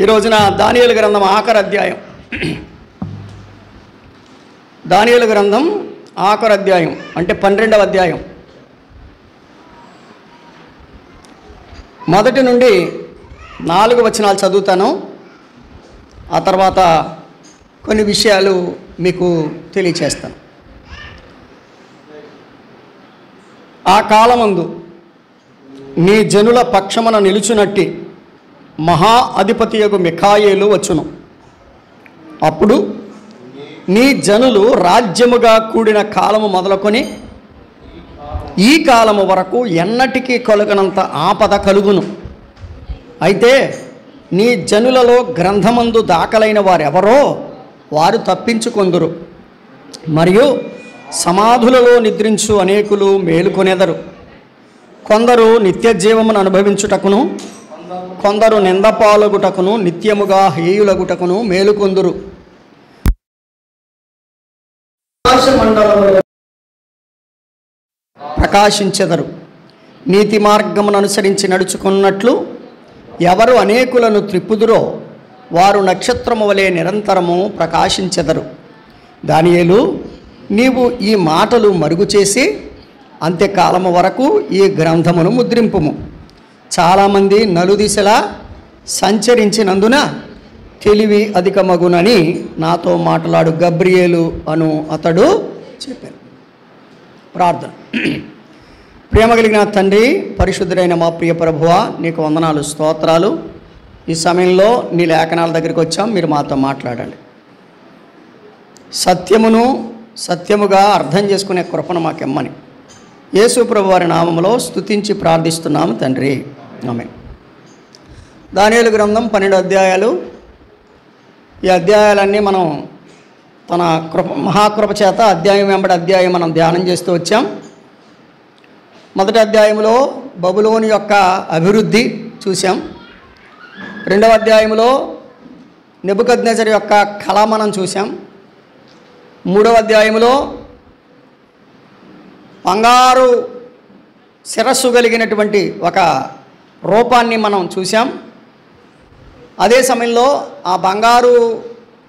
ఈ రోజున దానియేలు గ్రంథం ఆఖరి అధ్యాయం. దానియేలు గ్రంథం ఆఖరి అధ్యాయం అంటే 12వ అధ్యాయం. మొదటి నుండి 4 వచనాలు చదువుతాను. ఆ తర్వాత కొన్ని విషయాలు మీకు తెలియచేస్తాను. ఆ కాలమందు నీ జనుల పక్షమున నిలుచునట్టి మహా అధిపతియగు మిఖాయేలు వచ్చును. అప్పుడు నీ జనులు రాజ్యముగా కూడిన కాలము మొదలుకొని ఈ కాలము వరకు ఎన్నటికీ కలుగనంత ఆపద కలుగును. అయితే నీ జనులలో గ్రంథమందు దాఖలైన వారెవరో వారు తప్పించుకొందురు. మరియు సమాధులలో నిద్రించు అనేకులు మేలుకొనెదరు. కొందరు నిత్య జీవమును అనుభవించుటకును, కొందరు నిందపాలగుటకును, నిత్యముగా హేయులగుటకును మేలుకొందురు. ఆకాశమండలములో ప్రకాశించెదరు. నీతి మార్గమును అనుసరించి నడుచుకున్నట్లు ఎవరు అనేకులను త్రిప్పుదురో వారు నక్షత్రము వలె నిరంతరము ప్రకాశించెదరు. దానియేలు, నీవు ఈ మాటలు మరుగు చేసి అంత్యకాలము వరకు ఈ గ్రంథమును ముద్రింపుము. చాలామంది నలుదిశలా సంచరించినందున తెలివి అధికమగునని నాతో మాట్లాడు గబ్రియేలు అను అతడు చెప్పారు. ప్రార్థన. ప్రేమ కలిగిన తండ్రి, పరిశుద్ధుడైన మా ప్రియ ప్రభువా, నీకు వందనాలు, స్తోత్రాలు. ఈ సమయంలో నీ లేఖనాల దగ్గరికి వచ్చాం, మీరు మాతో మాట్లాడండి. సత్యమును సత్యముగా అర్థం చేసుకునే కృపను మాకెమ్మని యేసు ప్రభు వారి నామములో స్తుతించి ప్రార్థిస్తున్నాము తండ్రి, ఆమేన్. దానియేలు గ్రంథం 12 అధ్యాయాలు. ఈ అధ్యాయాలన్నీ మనం తన మహాకృప చేత అధ్యాయం వెంబడి అధ్యాయం మనం ధ్యానం చేస్తూ వచ్చాం. మొదటి అధ్యాయంలో బబులోను యొక్క అభివృద్ధి చూసాం. 2వ అధ్యాయంలో నెబుకద్నెజరు యొక్క కళ మనం చూసాం. 3వ అధ్యాయంలో బంగారు శిరస్సు కలిగినటువంటి ఒక రూపాన్ని మనం చూసాం. అదే సమయంలో ఆ బంగారు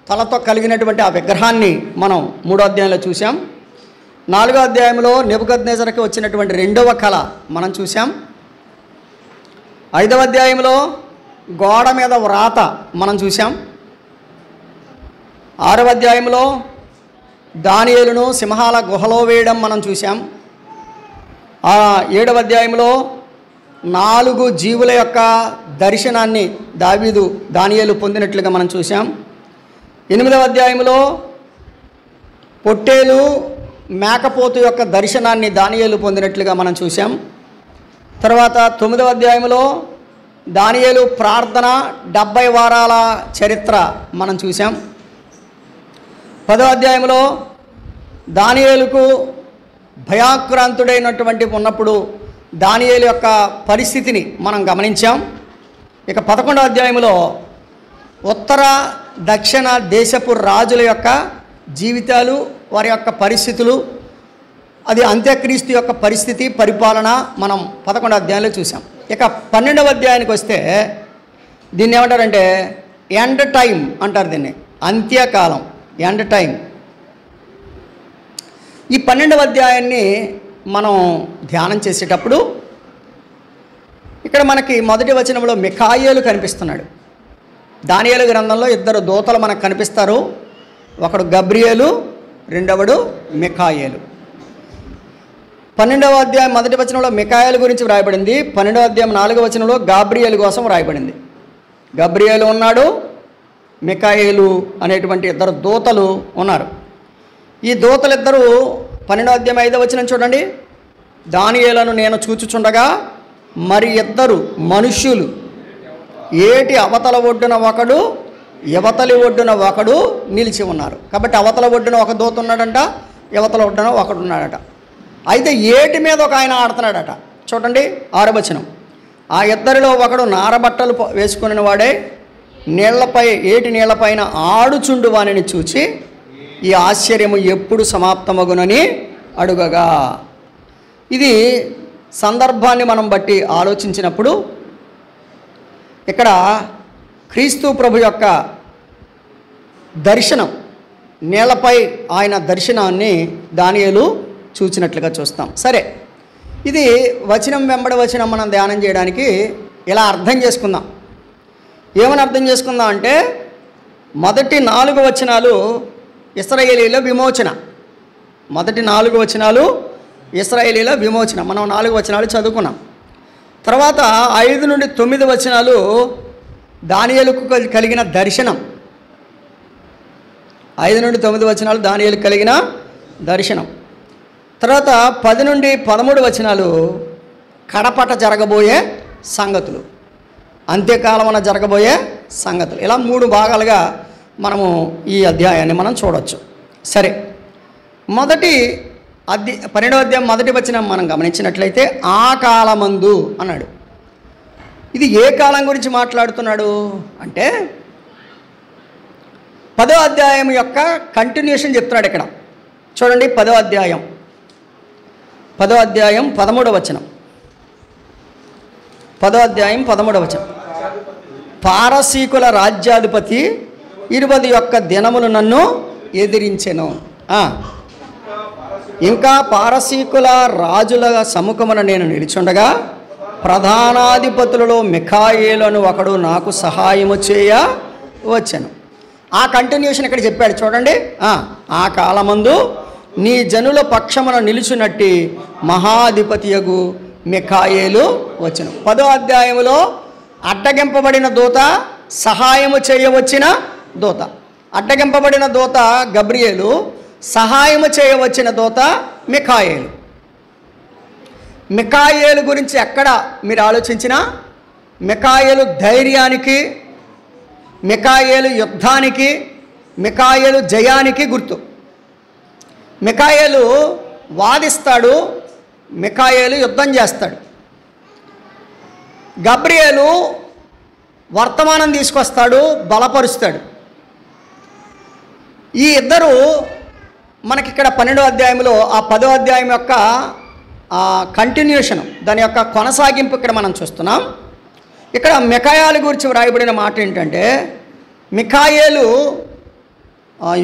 తలతో కలిగినటువంటి ఆ విగ్రహాన్ని మనం 3వ అధ్యాయంలో చూసాం. 4వ అధ్యాయంలో నెబుకద్నెజరుకి వచ్చినటువంటి 2వ కళ మనం చూసాం. 5వ అధ్యాయంలో గోడ మీద వ్రాత మనం చూసాం. 6వ అధ్యాయంలో దానియేలును సింహాల గుహలో వేయడం మనం చూసాం. 7వ అధ్యాయంలో 4 జీవుల యొక్క దర్శనాన్ని దానియేలు పొందినట్లుగా మనం చూసాం. 8వ అధ్యాయంలో పొట్టేలు మేకపోతు యొక్క దర్శనాన్ని దానియేలు పొందినట్లుగా మనం చూసాం. తర్వాత 9వ అధ్యాయంలో దానియేలు ప్రార్థన 70 వారాల చరిత్ర మనం చూసాం. 10వ అధ్యాయంలో దానియేలుకు భయాక్రాంతుడైనటువంటి ఉన్నప్పుడు దానియేలు యొక్క పరిస్థితిని మనం గమనించాం. ఇక 11వ అధ్యాయంలో ఉత్తర దక్షిణ దేశపు రాజుల యొక్క జీవితాలు, వారి యొక్క పరిస్థితులు, అది అంత్యక్రీస్తు యొక్క పరిస్థితి, పరిపాలన మనం 11వ అధ్యాయంలో చూసాం. ఇక 12వ అధ్యాయానికి వస్తే దీన్ని ఏమంటారంటే ఎండ్ టైం అంటారు. దీన్ని అంత్యకాలం, ఎండ్ టైం. ఈ 12వ అధ్యాయాన్ని మనం ధ్యానం చేసేటప్పుడు ఇక్కడ మనకి మొదటి వచనంలో మిఖాయేలు కనిపిస్తున్నాడు. దానియేలు గ్రంథంలో 2 దూతలు మనకు కనిపిస్తారు. ఒకడు గబ్రియేలు, రెండవడు మిఖాయేలు. 12వ అధ్యాయం మొదటి వచనంలో మిఖాయేలు గురించి వ్రాయబడింది. 12వ అధ్యాయం 4వ వచనంలో గాబ్రియేలు కోసం వ్రాయబడింది. గబ్రియేలు ఉన్నాడు, మిఖాయేలు అనేటువంటి 2 దూతలు ఉన్నారు. ఈ దూతలిద్దరూ 12వ అధ్యాయం 5వ వచనం చూడండి. దానియేలును నేను చూచుచుండగా మరి 2 మనుష్యులు ఏటి అవతల ఒడ్డున ఒకడు, యువతలి ఒడ్డున ఒకడు నిలిచి ఉన్నారు. కాబట్టి అవతల ఒడ్డున ఒక దూత ఉన్నాడంట, యువతల ఒడ్డున ఒకడు ఉన్నాడట. అయితే ఏటి మీద ఒక ఆయన ఆడుతున్నాడట. చూడండి 6వ వచనం. ఆ 2 ఒకడు నారబట్టలు వేసుకుని వాడే ఏటి నీళ్లపైన ఆడుచుండు వానిని చూచి ఈ ఆశ్చర్యము ఎప్పుడు సమాప్తమగునని అడుగగా. ఇది సందర్భాన్ని మనం బట్టి ఆలోచించినప్పుడు ఇక్కడ క్రీస్తు ప్రభు యొక్క దర్శనం, నేలపై ఆయన దర్శనాన్ని దానియేలు చూచినట్లుగా చూస్తాం. సరే, ఇది వచనం వెంబడి వచనం మనం ధ్యానం చేయడానికి ఇలా అర్థం చేసుకుందాం. ఏమని అర్థం చేసుకుందాం అంటే, మొదటి 4 వచనాలు ఇశ్రాయేలీల విమోచన. మొదటి 4 వచనాలు ఇశ్రాయేలీల విమోచన. మనం 4 వచనాలు చదువుకున్నాం. తర్వాత 5 నుండి 9 వచనాలు దానియేలుకు కలిగిన దర్శనం. 5 నుండి 9 వచనాలు దానియేలుకు కలిగిన దర్శనం. తర్వాత 10 నుండి 13 వచనాలు కడపట జరగబోయే సంగతులు, అంత్యకాలమున జరగబోయే సంగతులు. ఇలా 3 భాగాలుగా మనము ఈ అధ్యాయాన్ని మనం చూడవచ్చు. సరే, 12వ అధ్యాయం మొదటి వచనం మనం గమనించినట్లయితే ఆ కాలమందు అన్నాడు. ఇది ఏ కాలం గురించి మాట్లాడుతున్నాడు అంటే 10వ అధ్యాయం యొక్క కంటిన్యూషన్ చెప్తున్నాడు ఇక్కడ. చూడండి, 10వ అధ్యాయం 13వ వచనం. 10వ అధ్యాయం 13వ వచనం. పారసీకుల రాజ్యాధిపతి 21 దినములు నన్ను ఎదిరించెను. ఇంకా పారసీకుల రాజుల సముఖమున నేను నిలిచుండగా ప్రధానాధిపతులలో మిఖాయేలు ఒకడు నాకు సహాయము చేయ వచ్చాను. ఆ కంటిన్యూషన్ ఇక్కడ చెప్పాడు. చూడండి, ఆ కాలమందు నీ జనుల పక్షమున నిలుచున్నట్టి మహాధిపతియగు మిఖాయేలు వచ్చెను. 10వ అధ్యాయంలో అడ్డగింపబడిన దూత, సహాయము చేయవచ్చిన దూత. అడ్డగింపబడిన దూత గబ్రియేలు, సహాయము చేయవచ్చిన దూత మిఖాయేలు. మిఖాయేలు గురించి ఎక్కడ మీరు ఆలోచించినా మిఖాయేలు ధైర్యానికి, మిఖాయేలు యుద్ధానికి, మిఖాయేలు జయానికి గుర్తు. మిఖాయేలు వాదిస్తాడు, మిఖాయేలు యుద్ధం చేస్తాడు. గబ్రియేలు వర్తమానం తీసుకొస్తాడు, బలపరుస్తాడు. ఈ ఇద్దరు మనకిక్కడ 12వ అధ్యాయంలో ఆ 10వ అధ్యాయం యొక్క కంటిన్యూషన్, దాని యొక్క కొనసాగింపు ఇక్కడ మనం చూస్తున్నాం. ఇక్కడ మిఖాయేలు గురించి వ్రాయబడిన మాట ఏంటంటే, మిఖాయేలు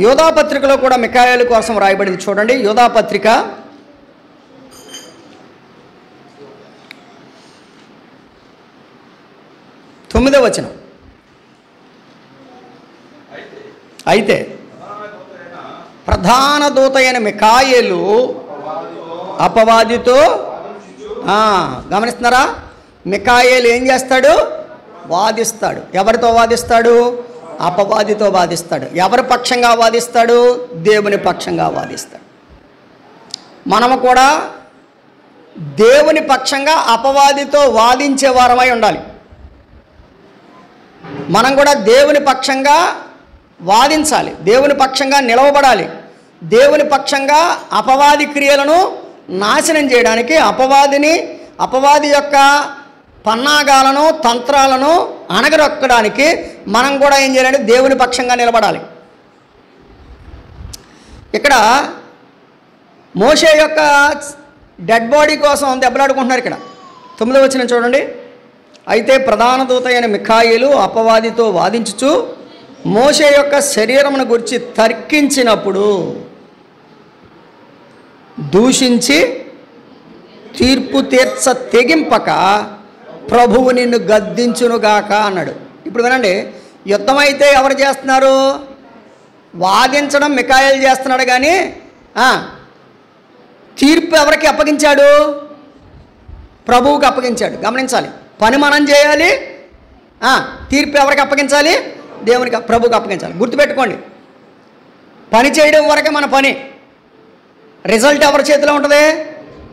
యోధాపత్రికలో కూడా మిఖాయేలు కోసం వ్రాయబడింది. చూడండి, యోధాపత్రిక 9వ వచనం. అయితే ప్రధాన దూత అయిన మిఖాయేలు అపవాదితో, గమనిస్తున్నారా, మిఖాయేలు ఏం చేస్తాడు? వాదిస్తాడు. ఎవరితో వాదిస్తాడు? అపవాదితో వాదిస్తాడు. ఎవరి పక్షంగా వాదిస్తాడు? దేవుని పక్షంగా వాదిస్తాడు. మనము కూడా దేవుని పక్షంగా అపవాదితో వాదించే వారమై ఉండాలి. మనం కూడా దేవుని పక్షంగా వాదించాలి, దేవుని పక్షంగా నిలవబడాలి. దేవుని పక్షంగా అపవాది క్రియలను నాశనం చేయడానికి, అపవాది యొక్క పన్నాగాలను, తంత్రాలను అణగరొక్కడానికి మనం కూడా ఏం చేయాలంటే దేవుని పక్షంగా నిలబడాలి. ఇక్కడ మోషే యొక్క డెడ్ బాడీ కోసం దెబ్బలాడుకుంటున్నారు. ఇక్కడ 9వ వచనం చూడండి. అయితే ప్రధాన దూత అయిన మిఖాయేలు అపవాదితో వాదించుచు మోషే యొక్క శరీరమును గురించి తర్కించినప్పుడు దూషించి తీర్పు తీర్చ తెగింపక ప్రభువు నిన్ను గద్దించునుగాక అన్నాడు. ఇప్పుడు వినండి, యుద్ధం అయితే ఎవరు చేస్తున్నారు? వాదించడం మిఖాయేలు చేస్తున్నాడు. కానీ తీర్పు ఎవరికి అప్పగించాడు? ప్రభువుకి అప్పగించాడు. గమనించాలి, పని మనం చేయాలి, తీర్పు ఎవరికి అప్పగించాలి? దేవునికి, ప్రభువుకి అప్పగించాలి. గుర్తుపెట్టుకోండి, పని చేయడం వరకే మన పని. రిజల్ట్ ఎవరి చేతిలో ఉంటుంది?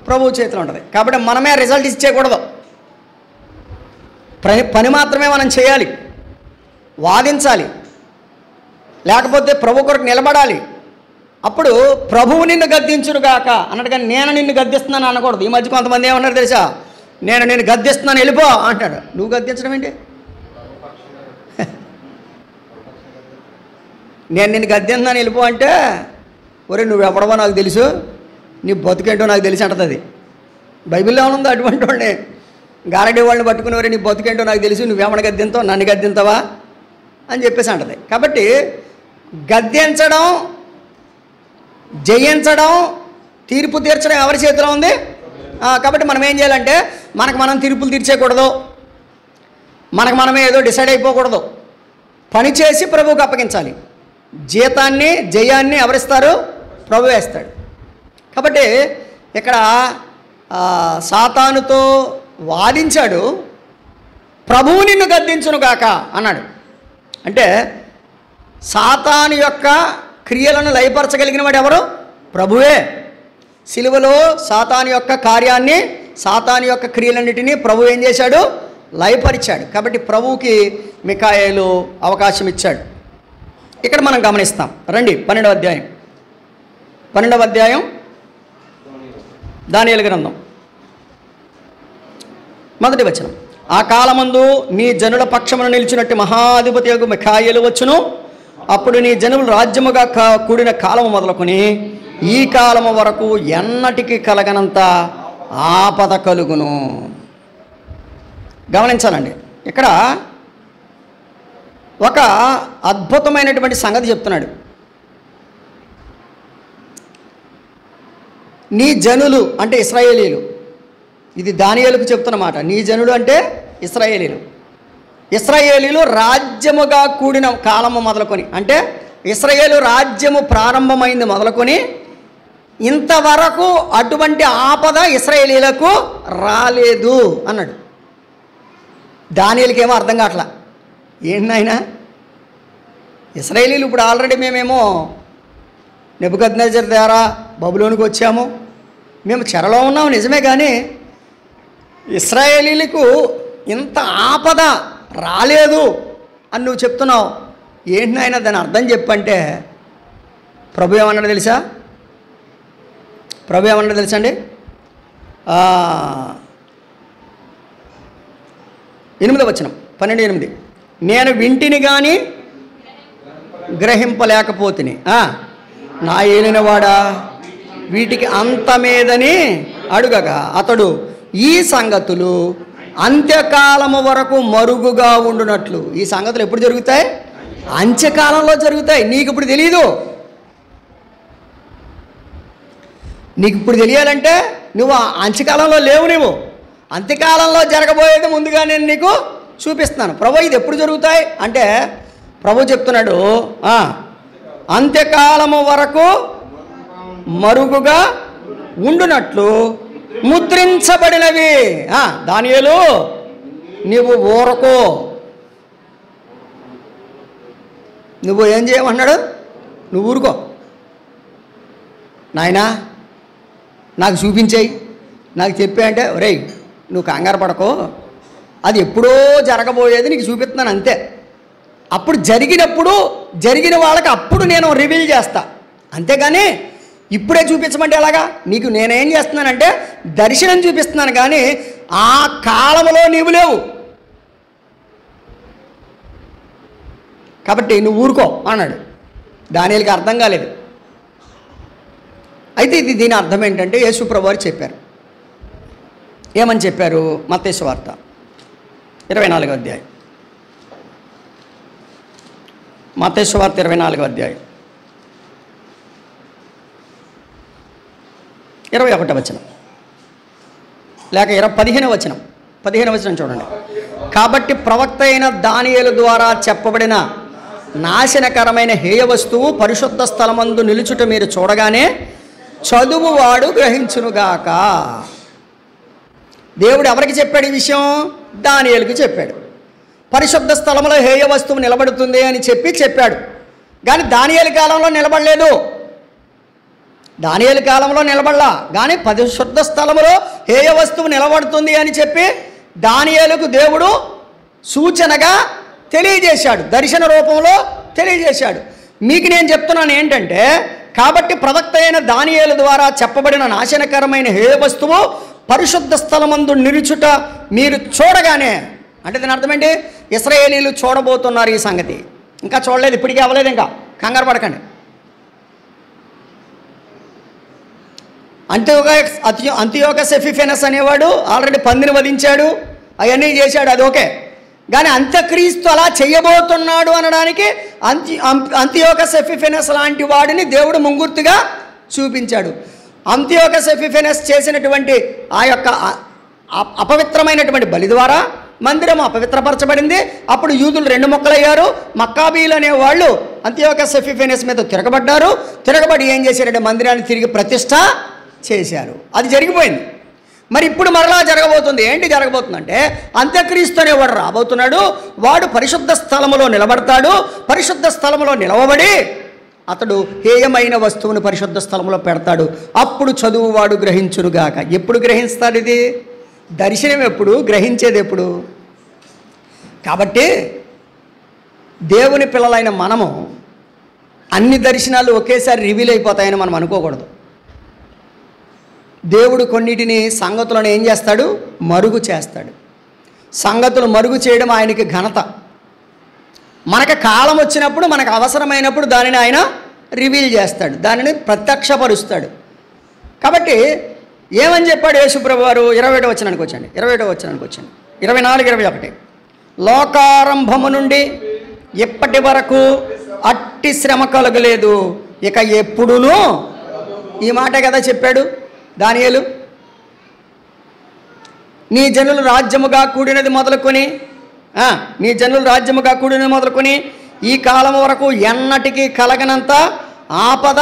ప్రభువు చేతిలో ఉంటుంది. కాబట్టి మనమే రిజల్ట్ ఇచ్చేయకూడదు, పని మాత్రమే మనం చేయాలి, వాదించాలి, లేకపోతే ప్రభు కొరకు నిలబడాలి. అప్పుడు ప్రభువు నిన్ను గద్దించునుగాక అన్నాడు. కానీ నేను నిన్ను గద్దిస్తున్నాను అనకూడదు. ఈ మధ్య కొంతమంది ఏమన్నారు తెలుసా? నేను గద్దిస్తున్నాను, వెళ్ళిపో అంటాడు. నువ్వు గద్దించడం ఏంటి? నేను నిన్ను గద్దిస్తున్నాను, వెళ్ళిపో అంటే, ఒరే నువ్వు ఎవడవో నాకు తెలుసు, నీ బతుకేంటో నాకు తెలిసి అంటది. బైబిల్లో ఏమనుందో అటువంటి వాడిని, గారడీ వాళ్ళని పట్టుకునేవారు, నీ బతుకేంటో నాకు తెలుసు, నువ్వేమన్నా గద్దింతావు, నన్ను గద్దింతావా అని చెప్పేసి అంటది. కాబట్టి గద్దించడం, జయించడం, తీర్పు తీర్చడం ఎవరి చేతిలో ఉంది? కాబట్టి మనం ఏం చేయాలంటే మనకు మనం తీర్పులు తీర్చేయకూడదు, మనకు మనమే ఏదో డిసైడ్ అయిపోకూడదు. పని చేసి ప్రభువుకి అప్పగించాలి. జీతాన్ని, జయాన్ని ఎవరిస్తారు? ప్రభు వేస్తాడు. కాబట్టి ఇక్కడ సాతానుతో వాదించాడు, ప్రభువు నిన్ను గద్దించును గాక అన్నాడు. అంటే సాతాను యొక్క క్రియలను లయపరచగలిగిన వాడు ఎవరు? ప్రభువే. సిలువలో సాతాను యొక్క కార్యాన్ని, సాతాను యొక్క క్రియలన్నిటినీ ప్రభు ఏం చేశాడు? లయపరిచాడు. కాబట్టి ప్రభువుకి మికాయేలు అవకాశం ఇచ్చాడు. ఇక్కడ మనం గమనిస్తాం. రండి 12వ అధ్యాయం దానియేలు గ్రంథం 1వ వచనం. ఆ కాలమందు నీ జనుల పక్షమున నిలిచినట్టు మహాధిపతి యొక్క మికాయేలు వచ్చును. అప్పుడు నీ జనులు రాజ్యముగా కూడిన కాలము మొదలుకొని ఈ కాలము వరకు ఎన్నటికి కలగనంత ఆపద కలుగును. గమనించాలండి, ఇక్కడ ఒక అద్భుతమైనటువంటి సంగతి చెప్తున్నాడు. నీ జనులు అంటే ఇశ్రాయేలీలు, ఇది దానియేలుకు చెప్తున్నమాట. నీ జనులు అంటే ఇశ్రాయేలీలు. ఇశ్రాయేలీలు రాజ్యముగా కూడిన కాలము మొదలుకొని, అంటే ఇశ్రాయేలు రాజ్యము ప్రారంభమైంది మొదలుకొని ఇంతవరకు అటువంటి ఆపద ఇశ్రాయేలీలకు రాలేదు అన్నాడు. దానియేలుకేమో అర్థం కావట్లా. ఏంటైనా ఇశ్రాయేలీలు ఇప్పుడు ఆల్రెడీ మేమేమో నెబుకద్నెజర్ ద్వారా బబులోనికి వచ్చాము, మేము చెరలో ఉన్నాము నిజమే, కానీ ఇశ్రాయేలీలకు ఇంత ఆపద రాలేదు అని నువ్వు చెప్తున్నావు. ఏంటైనా దాని అర్థం చెప్పంటే ప్రభు ఏమన్నాడు తెలుసా? ప్రభు ఏమన్నాడు తెలుసా అండి? 8వ వచనం 12:8. నేను వింటిని కానీ గ్రహింపలేకపోతిని, నా ఏలినవాడా వీటికి అంతమేదని అడుగగా అతడు ఈ సంగతులు అంత్యకాలము వరకు మరుగుగా ఉండునట్లు. ఈ సంగతులు ఎప్పుడు జరుగుతాయి? అంత్యకాలంలో జరుగుతాయి. నీకు ఇప్పుడు తెలీదు. నీకు ఇప్పుడు తెలియాలంటే నువ్వు అంత్యకాలంలో లేవు. నువ్వు అంత్యకాలంలో జరగబోయేది ముందుగా నేను నీకు చూపిస్తున్నాను. ప్రభు ఇది ఎప్పుడు జరుగుతాయి అంటే ప్రభు చెప్తున్నాడు, అంత్యకాలము వరకు మరుగుగా ఉండునట్లు ముద్రించబడినవి. దానియేలు నీవు ఊరకో, నువ్వు ఏం చేయమన్నాడు? నువ్వు ఊరుకో నాయనా, నాకు చూపించేయి, నాకు చెప్పే అంటే ఒరేయ్ నువ్వు కంగారు పడకో, అది ఎప్పుడో జరగబోయేది నీకు చూపిస్తున్నాను అంతే. అప్పుడు జరిగినప్పుడు జరిగిన వాళ్ళకి అప్పుడు నేను రివీల్ చేస్తా, అంతేగాని ఇప్పుడే చూపించమంటే ఎలాగా? నీకు నేనేం చేస్తున్నానంటే దర్శనం చూపిస్తున్నాను, కానీ ఆ కాలంలో నీవు లేవు. కాబట్టి నువ్వు ఊరుకో అన్నాడు. దానియేలుకి అర్థం కాలేదు. అయితే దీని అర్థం ఏంటంటే యేసు ప్రభువు వారు చెప్పారు. ఏమని చెప్పారు? మత్తయి సువార్త 24వ అధ్యాయం. మత్తయి సువార్త 24వ అధ్యాయం 21వ వచనం లేక 15వ వచనం. 15వ వచనం చూడండి. కాబట్టి ప్రవక్త అయిన దానియేలు ద్వారా చెప్పబడిన నాశనకరమైన హేయ వస్తువు పరిశుద్ధ స్థలమందు నిలుచుట మీరు చూడగానే చదువువాడు గ్రహించునుగాక. దేవుడు ఎవరికి చెప్పాడు ఈ విషయం? దానియేలుకి చెప్పాడు. పరిశుద్ధ స్థలంలో హేయ వస్తువు నిలబడుతుంది అని చెప్పాడు. కానీ దానియేలు కాలంలో నిలబడలేదు. దానియేలు కాలంలో నిలబడలా, కానీ పరిశుద్ధ స్థలంలో హేయ వస్తువు నిలబడుతుంది అని చెప్పి దానియేలుకు దేవుడు సూచనగా తెలియజేశాడు, దర్శన రూపంలో తెలియజేశాడు. మీకు నేను చెప్తున్నాను ఏంటంటే, కాబట్టి ప్రవక్త అయిన దానియేలు ద్వారా చెప్పబడిన నాశనకరమైన హేయ వస్తువు పరిశుద్ధ స్థలమందు నిలుచుట మీరు చూడగానే, అంటే దీని అర్థం ఏంటి? ఇశ్రాయేలీలు చూడబోతున్నారు ఈ సంగతి. ఇంకా చూడలేదు, ఇప్పటికీ అవ్వలేదు, ఇంకా కంగారు పడకండి. అంతియోకస్ ఎపిఫెనస్ అనేవాడు ఆల్రెడీ పందిని వధించాడు, అవన్నీ చేశాడు, అది ఓకే. కానీ అంత్యక్రీస్తు అలా చేయబోతున్నాడు అనడానికి అంతియోకస్ ఎపిఫెనస్ లాంటి వాడిని దేవుడు ముంగుర్తుగా చూపించాడు. అంతియోకస్ ఎపిఫెనస్ చేసినటువంటి ఆ యొక్క అపవిత్రమైనటువంటి బలి ద్వారా మందిరం అపవిత్రపరచబడింది. అప్పుడు యూదులు రెండు ముక్కలయ్యారు. మక్కాబీలు అనేవాళ్ళు అంతియోకస్ ఎపిఫెనస్ మీద తిరగబడి ఏం చేశారంటే మందిరాన్ని తిరిగి ప్రతిష్ఠ చేశారు. అది జరిగిపోయింది. మరి ఇప్పుడు మరలా జరగబోతుంది. ఏంటి జరగబోతుందంటే అంత్యక్రీస్తు అనేవాడు రాబోతున్నాడు. వాడు పరిశుద్ధ స్థలములో నిలబడతాడు. పరిశుద్ధ స్థలములో నిలవబడి అతడు హేయమైన వస్తువును పరిశుద్ధ స్థలంలో పెడతాడు. అప్పుడు చదువువాడు గ్రహించునుగాక. ఎప్పుడు గ్రహిస్తాడు? ఇది దర్శనం ఎప్పుడు, గ్రహించేది ఎప్పుడు? కాబట్టి దేవుని పిల్లలైన మనము అన్ని దర్శనాలు ఒకేసారి రివీల్ అయిపోతాయని మనం అనుకోకూడదు. దేవుడు కొన్నిటిని సంగతులను ఏం చేస్తాడు? మరుగు చేస్తాడు. సంగతులు మరుగు చేయడం ఆయనకి ఘనత. మనకు కాలం వచ్చినప్పుడు, మనకు అవసరమైనప్పుడు దానిని ఆయన రివీల్ చేస్తాడు, దానిని ప్రత్యక్షపరుస్తాడు. కాబట్టి ఏమని చెప్పాడు యేసుప్రభు వారు? 27వ వచనానికి వచ్చండి. 24, 21. లోకారంభము నుండి ఎప్పటి వరకు అట్టి శ్రమ కలగలేదు, ఇక ఎప్పుడునూ. ఈ మాట కదా చెప్పాడు దానియేలు. నీ జనులు రాజ్యముగా కూడినది మొదలుకొని ఈ కాలం వరకు ఎన్నటికీ కలగనంత ఆపద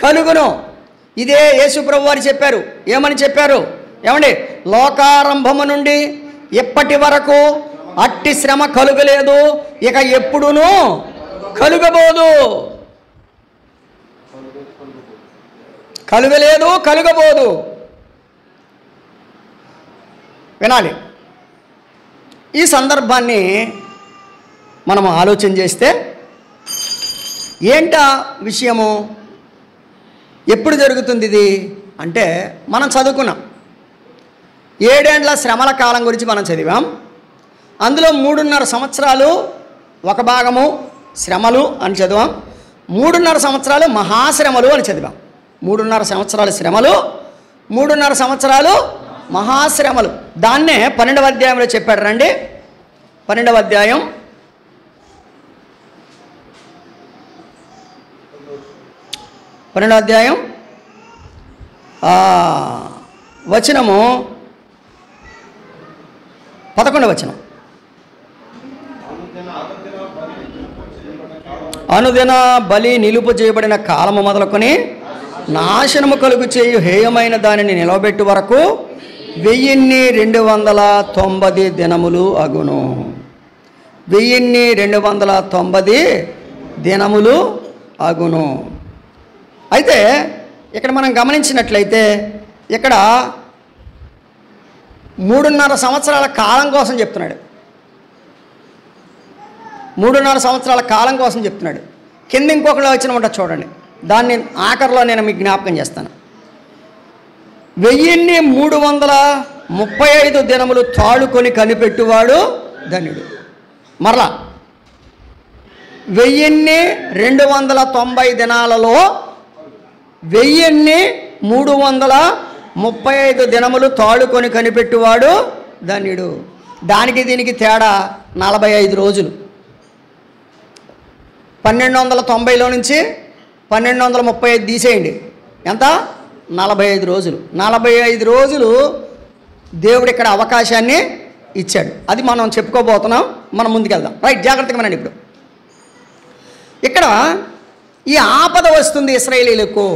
కలుగును. ఇదే యేసుప్రభు వారు చెప్పారు. ఏమని చెప్పారు? ఏమండి? లోకారంభము నుండి ఇప్పటి వరకు అట్టి శ్రమ కలుగలేదు, ఇక ఎప్పుడునూ కలుగబోదు. కలుగబోదు. వినాలి. ఈ సందర్భాన్ని మనం ఆలోచన చేస్తే ఏంటా విషయము? ఎప్పుడు జరుగుతుంది ఇది అంటే, మనం చదువుకున్నాం 7 ఏండ్ల శ్రమల కాలం గురించి మనం చదివాం. అందులో 3.5 సంవత్సరాలు ఒక భాగము శ్రమలు అని చదివాం. 3.5 సంవత్సరాలు మహాశ్రమలు అని చదివాం. 3.5 సంవత్సరాలు శ్రమలు, 3.5 సంవత్సరాలు మహాశ్రమలు. దాన్నే 12వ అధ్యాయంలో చెప్పాడు. రండి, 12వ అధ్యాయం 12వ అధ్యాయం వచనము 11వ వచనం. అనుదిన బలి నిలుపు చేయబడిన కాలము మొదలుకొని నాశనము కలుగు చేయు హేయమైన దానిని నిలవబెట్టు వరకు 1290 దినములు అగును. 1290 దినములు అగును. అయితే ఇక్కడ మనం గమనించినట్లయితే ఇక్కడ 3.5 సంవత్సరాల కాలం కోసం చెప్తున్నాడు. 3.5 సంవత్సరాల కాలం కోసం చెప్తున్నాడు. కింద ఇంకొకళ్ళు వచ్చిన ఉంటుంది చూడండి, దాన్ని ఆఖరిలో నేను మీకు జ్ఞాపకం చేస్తాను. 1335 దినములు తాళుకొని కనిపెట్టువాడు ధన్యుడు. మరలా 1290 దినాలలో 1335 దినములు తాళుకొని కనిపెట్టువాడు ధన్యుడు. దానికి దీనికి తేడా 45 రోజులు. 1290లో నుంచి 1235 తీసేయండి, ఎంత? 45 రోజులు. 45 రోజులు దేవుడు ఇక్కడ అవకాశాన్ని ఇచ్చాడు. అది మనం చెప్పుకోబోతున్నాం. మనం ముందుకెళ్దాం. రైట్, జాగ్రత్తగా వినండి. ఇప్పుడు ఇక్కడ ఈ ఆపద వస్తుంది ఇశ్రాయేలీలకు,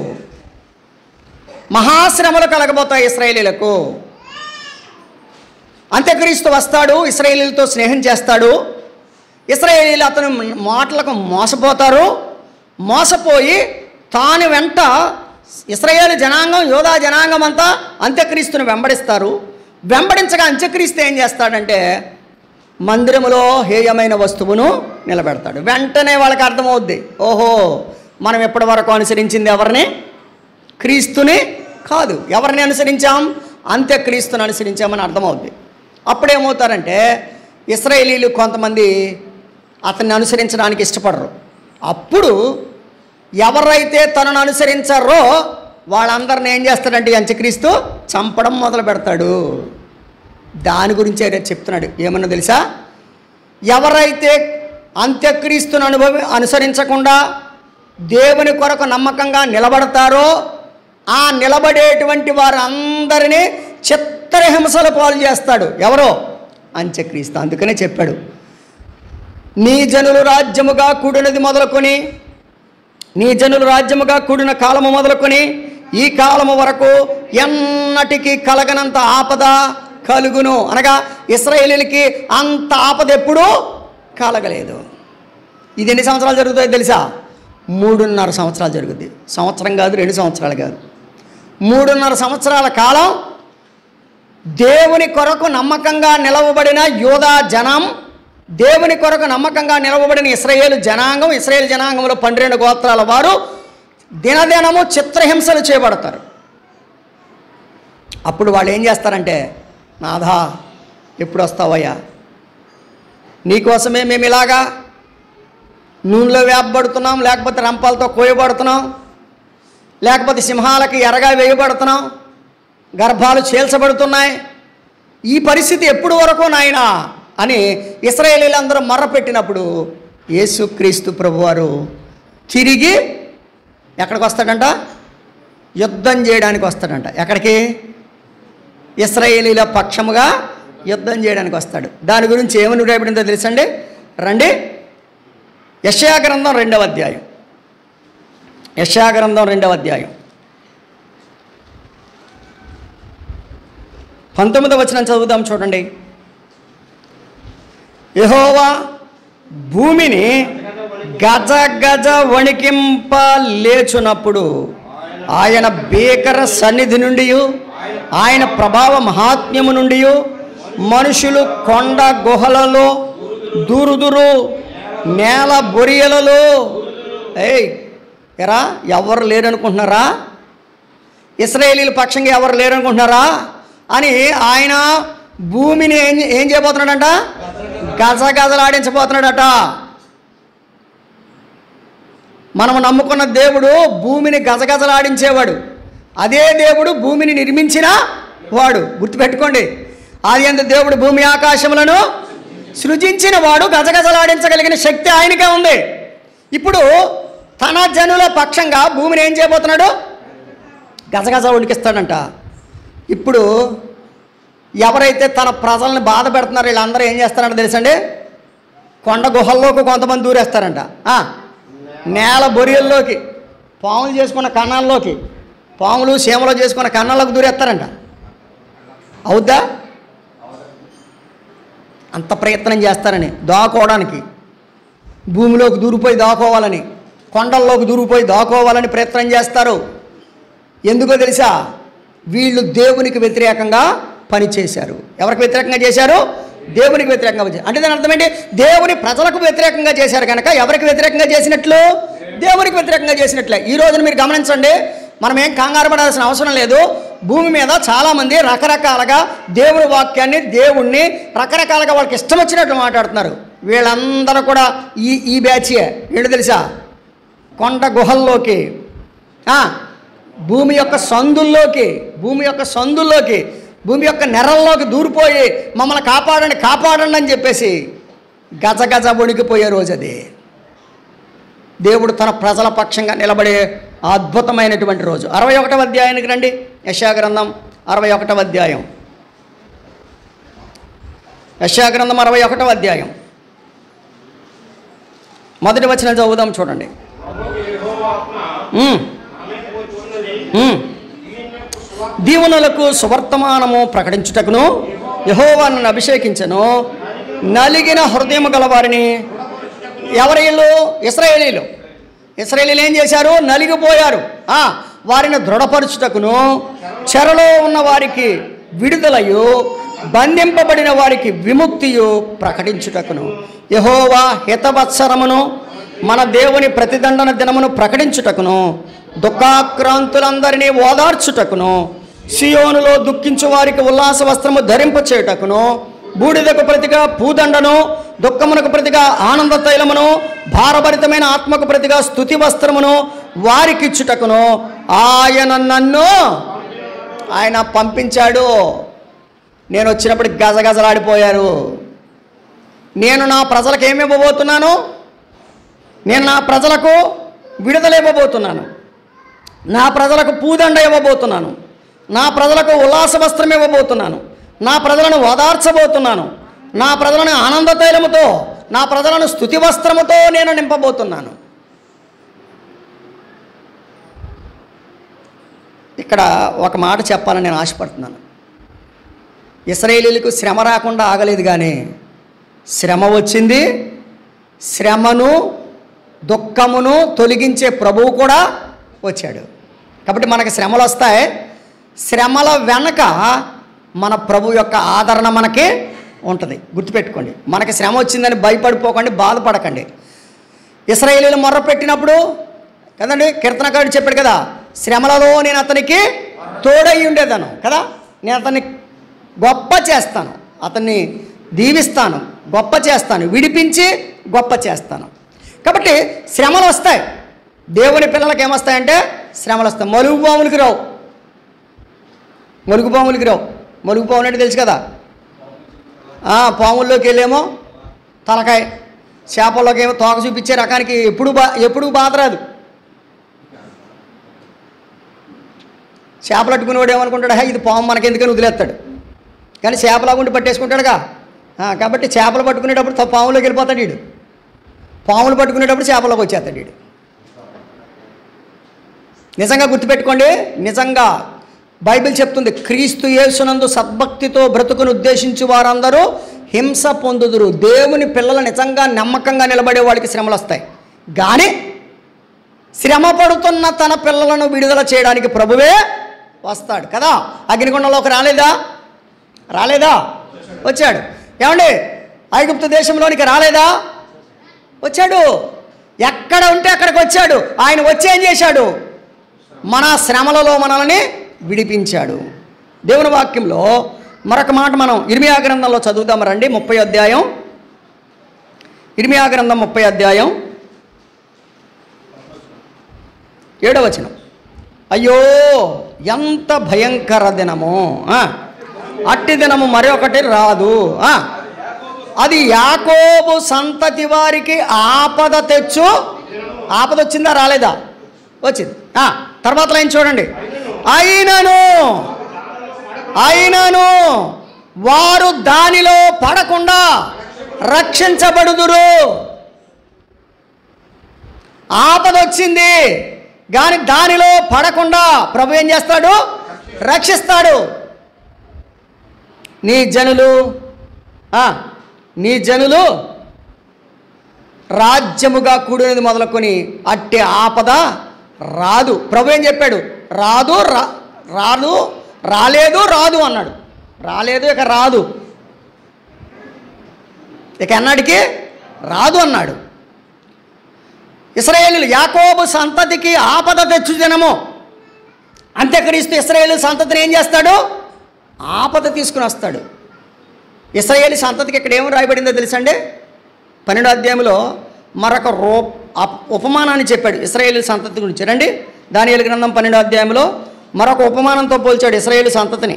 మహాశ్రమలు కలగబోతాయి ఇశ్రాయేలీలకు. అంత్యక్రీస్తు వస్తాడు, ఇశ్రాయేలీలతో స్నేహం చేస్తాడు. ఇశ్రాయేలీలు అతని మాటలకు మోసపోతారు. మోసపోయి తాను వెంట ఇశ్రాయేలు జనాంగం, యోధా జనాంగం అంతా అంత్యక్రీస్తుని వెంబడిస్తారు. వెంబడించగా అంత్యక్రీస్తు ఏం చేస్తాడంటే మందిరములో హేయమైన వస్తువును నిలబెడతాడు. వెంటనే వాళ్ళకి అర్థమవుద్ది, ఓహో మనం ఎప్పటి వరకు అనుసరించింది ఎవరిని? క్రీస్తుని కాదు. ఎవరిని అనుసరించాం? అంత్యక్రీస్తుని అనుసరించామని అర్థమవుద్ది. అప్పుడేమవుతారంటే ఇశ్రాయేలీలు కొంతమంది అతన్ని అనుసరించడానికి ఇష్టపడరు. అప్పుడు ఎవరైతే తనను అనుసరించారో వాళ్ళందరిని ఏం చేస్తాడంటే అంత్యక్రీస్తు చంపడం మొదలు పెడతాడు. దాని గురించి ఆయన చెప్తున్నాడు. ఏమన్నా తెలుసా? ఎవరైతే అంత్యక్రీస్తును అనుసరించకుండా దేవుని కొరకు నమ్మకంగా నిలబడతారో ఆ నిలబడేటువంటి వారందరినీ చిత్రహింసల పాలు చేస్తాడు. ఎవరో? అంత్యక్రీస్తు. అందుకనే చెప్పాడు, నీ జనులు రాజ్యముగా కూడినది మొదలుకొని, నీ జనులు రాజ్యముగా కూడిన కాలము మొదలుకొని ఈ కాలము వరకు ఎన్నటికీ కలగనంత ఆపద కలుగును. అనగా ఇశ్రాయేలీయులకి అంత ఆపద ఎప్పుడూ కలగలేదు. ఇది ఎన్ని సంవత్సరాలు జరుగుతాయో తెలుసా? 3.5 సంవత్సరాలు జరుగుద్ది. సంవత్సరం కాదు, 2 సంవత్సరాలు కాదు, 3.5 సంవత్సరాల కాలం దేవుని కొరకు నమ్మకంగా నిలవబడిన యూదా జనం, దేవుని కొరకు నమ్మకంగా నిలవబడిన ఇశ్రాయేలు జనాంగం, ఇశ్రాయేలు జనాంగంలో 12 గోత్రాల వారు దినదినము చిత్రహింసలు చేయబడతారు. అప్పుడు వాళ్ళు ఏం చేస్తారంటే, నాథా ఎప్పుడు వస్తావయ్యా, నీకోసమే మేము ఇలాగా నూనెలో వేపబడుతున్నాం, లేకపోతే రంపాలతో కోయబడుతున్నాం, లేకపోతే సింహాలకి ఎరగా వేయబడుతున్నాం, గర్భాలు చీల్చబడుతున్నాయి, ఈ పరిస్థితి ఎప్పుడు వరకు నాయనా అని ఇశ్రాయేలీలందరూ మొర్రపెట్టినప్పుడు యేసుక్రీస్తు ప్రభువారు తిరిగి ఎక్కడికి వస్తాడంట? యుద్ధం చేయడానికి వస్తాడంట. ఎక్కడికి? ఇశ్రాయేలీల పక్షముగా యుద్ధం చేయడానికి వస్తాడు. దాని గురించి ఏమని రాయబడిందో తెలుసండి? రండి, యెషయా గ్రంథం 2వ అధ్యాయం. యెషయా గ్రంథం 2వ అధ్యాయం 19వ వచనం చదువుదాం, చూడండి. యెహోవా భూమిని గజ గజ వణికింప లేచునప్పుడు ఆయన భీకర సన్నిధి నుండి, ఆయన ప్రభావ మహాత్మ్యము నుండి మనుషులు కొండ గుహలలో దూరుదురు, నేల బొరియలలో. ఎరా ఎవరు లేరనుకుంటున్నారా? ఇశ్రాయేలీల పక్షంగా ఎవరు లేరనుకుంటున్నారా అని ఆయన భూమిని ఏం చేయబోతున్నాడంట? గజగజలాడించబోతున్నాడట. మనము నమ్ముకున్న దేవుడు భూమిని గజగజలాడించేవాడు. అదే దేవుడు భూమిని నిర్మించిన వాడు. గుర్తుపెట్టుకోండి, ఆదియందు దేవుడు భూమి ఆకాశములను సృజించిన వాడు. గజగజలాడించగలిగిన శక్తి ఆయనకే ఉంది. ఇప్పుడు తన జనుల పక్షంగా భూమిని ఏం చేయబోతున్నాడు? గజగజ ఉడికిస్తాడంట. ఇప్పుడు ఎవరైతే తన ప్రజల్ని బాధ పెడుతున్నారో వీళ్ళందరూ ఏం చేస్తారంట తెలుసండి? కొండ గుహల్లోకి కొంతమంది దూరేస్తారంట, నేల బొరియల్లోకి, పాములు చేసుకున్న కన్నాల్లోకి, పాములు సీమలో చేసుకున్న కన్నాల్లోకి దూరేస్తారంట. అవుద్దా? అంత ప్రయత్నం చేస్తారని, దాకోవడానికి, భూమిలోకి దూరిపోయి దాకోవాలని, కొండల్లోకి దూరిపోయి దాకోవాలని ప్రయత్నం చేస్తారు. ఎందుకో తెలుసా? వీళ్ళు దేవునికి వ్యతిరేకంగా పనిచేశారు. ఎవరికి వ్యతిరేకంగా చేశారు? దేవునికి వ్యతిరేకంగా చేశారు. అంటే దాని అర్థం ఏంటి? దేవుని ప్రజలకు వ్యతిరేకంగా చేశారు కనుక ఎవరికి వ్యతిరేకంగా చేసినట్లు? దేవునికి వ్యతిరేకంగా చేసినట్లే. ఈ రోజున మీరు గమనించండి, మనం ఏం కంగారు పడాల్సిన అవసరం లేదు. భూమి మీద చాలామంది రకరకాలుగా దేవుని వాక్యాన్ని, దేవుణ్ణి రకరకాలుగా వాళ్ళకి ఇష్టం వచ్చినట్లు మాట్లాడుతున్నారు. వీళ్ళందరూ కూడా ఈ బ్యాచే. ఏంటో తెలుసా? కొండ గుహల్లోకి, భూమి యొక్క సందుల్లోకి, భూమి యొక్క నెరల్లోకి దూరిపోయి మమ్మల్ని కాపాడండి కాపాడండి అని చెప్పేసి గజగజ వణికిపోయే రోజు అది. దేవుడు తన ప్రజల పక్షంగా నిలబడే అద్భుతమైనటువంటి రోజు. 61వ అధ్యాయానికి రండి. యెషయా గ్రంథం 61వ అధ్యాయం. యెషయా గ్రంథం 61వ అధ్యాయం మొదటి వచనం చదువుదాం, చూడండి. దీవెనలకు సువర్తమానము ప్రకటించుటకును యెహోవా నన్ను అభిషేకించెను. నలిగిన హృదయము గల వారిని, ఎవరిళ్ళు? ఇశ్రాయేలీలు. ఇశ్రాయేలీలు ఏం చేశారు? నలిగిపోయారు. వారిని దృఢపరచుటకును, చెరలో ఉన్న వారికి విడుదలయు, బంధింపబడిన వారికి విముక్తియు ప్రకటించుటకును, యెహోవా హితవత్సరమును మన దేవుని ప్రతిదండన దినమును ప్రకటించుటకును, దుఃఖాక్రాంతులందరినీ ఓదార్చుటకును, సియోనులో దుఃఖించు వారికి ఉల్లాస వస్త్రము ధరింపచేయుటకును, బూడిదకు ప్రతిగా పూదండను, దుఃఖమునకు ప్రతిగా ఆనంద తైలమును, భారభరితమైన ఆత్మకు ప్రతిగా స్తుతి వస్త్రమును వారికిచ్చుటకును ఆయన పంపించాడు. నేను వచ్చినప్పుడు గజగజలాడిపోయారు. నేను నా ప్రజలకు ఏమి ఇవ్వబోతున్నాను? నేను నా ప్రజలకు విడుదల ఇవ్వబోతున్నాను, నా ప్రజలకు పూదండ ఇవ్వబోతున్నాను, నా ప్రజలకు ఉల్లాస వస్త్రం ఇవ్వబోతున్నాను, నా ప్రజలను ఓదార్చబోతున్నాను, నా ప్రజలను ఆనంద తైలముతో, నా ప్రజలను స్తుతి వస్త్రముతో నేను నింపబోతున్నాను. ఇక్కడ ఒక మాట చెప్పాలని నేను ఆశపడుతున్నాను. ఇశ్రాయేలీయులకు శ్రమ రాకుండా ఆగలేదు, కానీ శ్రమ వచ్చింది. శ్రమను దుఃఖమును తొలగించే ప్రభువు కూడా వచ్చాడు. కాబట్టి మనకు శ్రమలు వస్తాయి. శ్రమల వెనక మన ప్రభు యొక్క ఆదరణ మనకి ఉంటుంది. గుర్తుపెట్టుకోండి, మనకి శ్రమ వచ్చిందని భయపడిపోకండి, బాధపడకండి. ఇశ్రాయేలీయులు మొర్ర పెట్టినప్పుడు కదండి, కీర్తనకారుడు చెప్పాడు కదా, శ్రమలలో నేను అతనికి తోడై ఉండేదాను కదా, నేను అతన్ని గొప్ప చేస్తాను, అతన్ని దీవిస్తాను, గొప్ప చేస్తాను, విడిపించి గొప్ప చేస్తాను. కాబట్టి శ్రమలు వస్తాయి. దేవుని పిల్లలకి ఏమొస్తాయంటే శ్రమలు వస్తాయి. మలుగుపాములకి రావు. మలుగుపాములకి రావు. మలుగుపాములు అంటే తెలుసు కదా, పాముల్లోకి వెళ్ళేమో తలకాయ, చేపల్లోకి ఏమో తోక చూపించే రకానికి ఎప్పుడు బాధ రాదు. చేపలు పట్టుకునేవాడు ఏమనుకుంటాడు, ఇది పాము మనకెందుకని వదిలేస్తాడు, కానీ చేపలాగుండి పట్టేసుకుంటాడుగా. కాబట్టి చేపలు పట్టుకునేటప్పుడు పాములోకి వెళ్ళిపోతాడు వీడు, పాములు పట్టుకునేటప్పుడు చేపలోకి వచ్చేస్తాడు వీడు. నిజంగా గుర్తుపెట్టుకోండి, నిజంగా బైబిల్ చెప్తుంది, క్రీస్తు యేసునందు సద్భక్తితో బ్రతుకును ఉద్దేశించి వారందరూ హింస పొందుదురు. దేవుని పిల్లలు నిజంగా నమ్మకంగా నిలబడే వాడికి శ్రమలు వస్తాయి, కానీ శ్రమ పడుతున్న తన పిల్లలను విడుదల చేయడానికి ప్రభువే వస్తాడు కదా. అగ్నిగుండంలోకి రాలేదా? వచ్చాడు. ఏమండి, ఐగుప్తు దేశంలోనికి రాలేదా? వచ్చాడు. ఎక్కడ ఉంటే అక్కడికి వచ్చాడు. ఆయన వచ్చి ఏం చేశాడు? మన శ్రమలలో మనల్ని విడిపించాడు. దేవుని వాక్యంలో మరొక మాట మనం ఇర్మియా గ్రంథంలో చదువుదాం రండి. 30వ అధ్యాయం, ఇర్మియా గ్రంథం 30వ అధ్యాయం 7వ వచనం. అయ్యో ఎంత భయంకర దినము, అట్టి దినము మరొకటి రాదు, అది యాకోబు సంతతి వారికి ఆపద తెచ్చు. ఆపద వచ్చిందా? రాలేదా? వచ్చింది. తర్వాత లైన్ చూడండి. అయినను వారు దానిలో పడకుండా రక్షించబడుదురు. ఆపద వచ్చింది, కానీ దానిలో పడకుండా ప్రభు ఏం చేస్తాడు? రక్షిస్తాడు. నీ జనులు రాజ్యముగా కూడినది మొదలుకొని అట్టి ఆపద రాదు. ప్రభు ఏం చెప్పాడు? రాలేదు అన్నాడు. రాలేదు, ఇక రాదు, ఇక ఎన్నటికి రాదు అన్నాడు. ఇశ్రాయేలీయులు యాకోబు సంతతికి ఆపద తెచ్చు దినము. అంత్యక్రీస్తు ఇశ్రాయేలు సంతతిని ఏం చేస్తాడు? ఆపద తీసుకుని వస్తాడు. ఇశ్రాయేలు సంతతికి ఇక్కడ ఏమి రాయబడిందో తెలుసండి? 12వ అధ్యాయంలో మరొక ఉపమానాన్ని చెప్పాడు ఇశ్రాయేలు సంతతి గురించి. రండి, దానియేలు గ్రంథం 12వ అధ్యాయంలో మరొక ఉపమానంతో పోల్చాడు ఇశ్రాయేలు సంతతిని.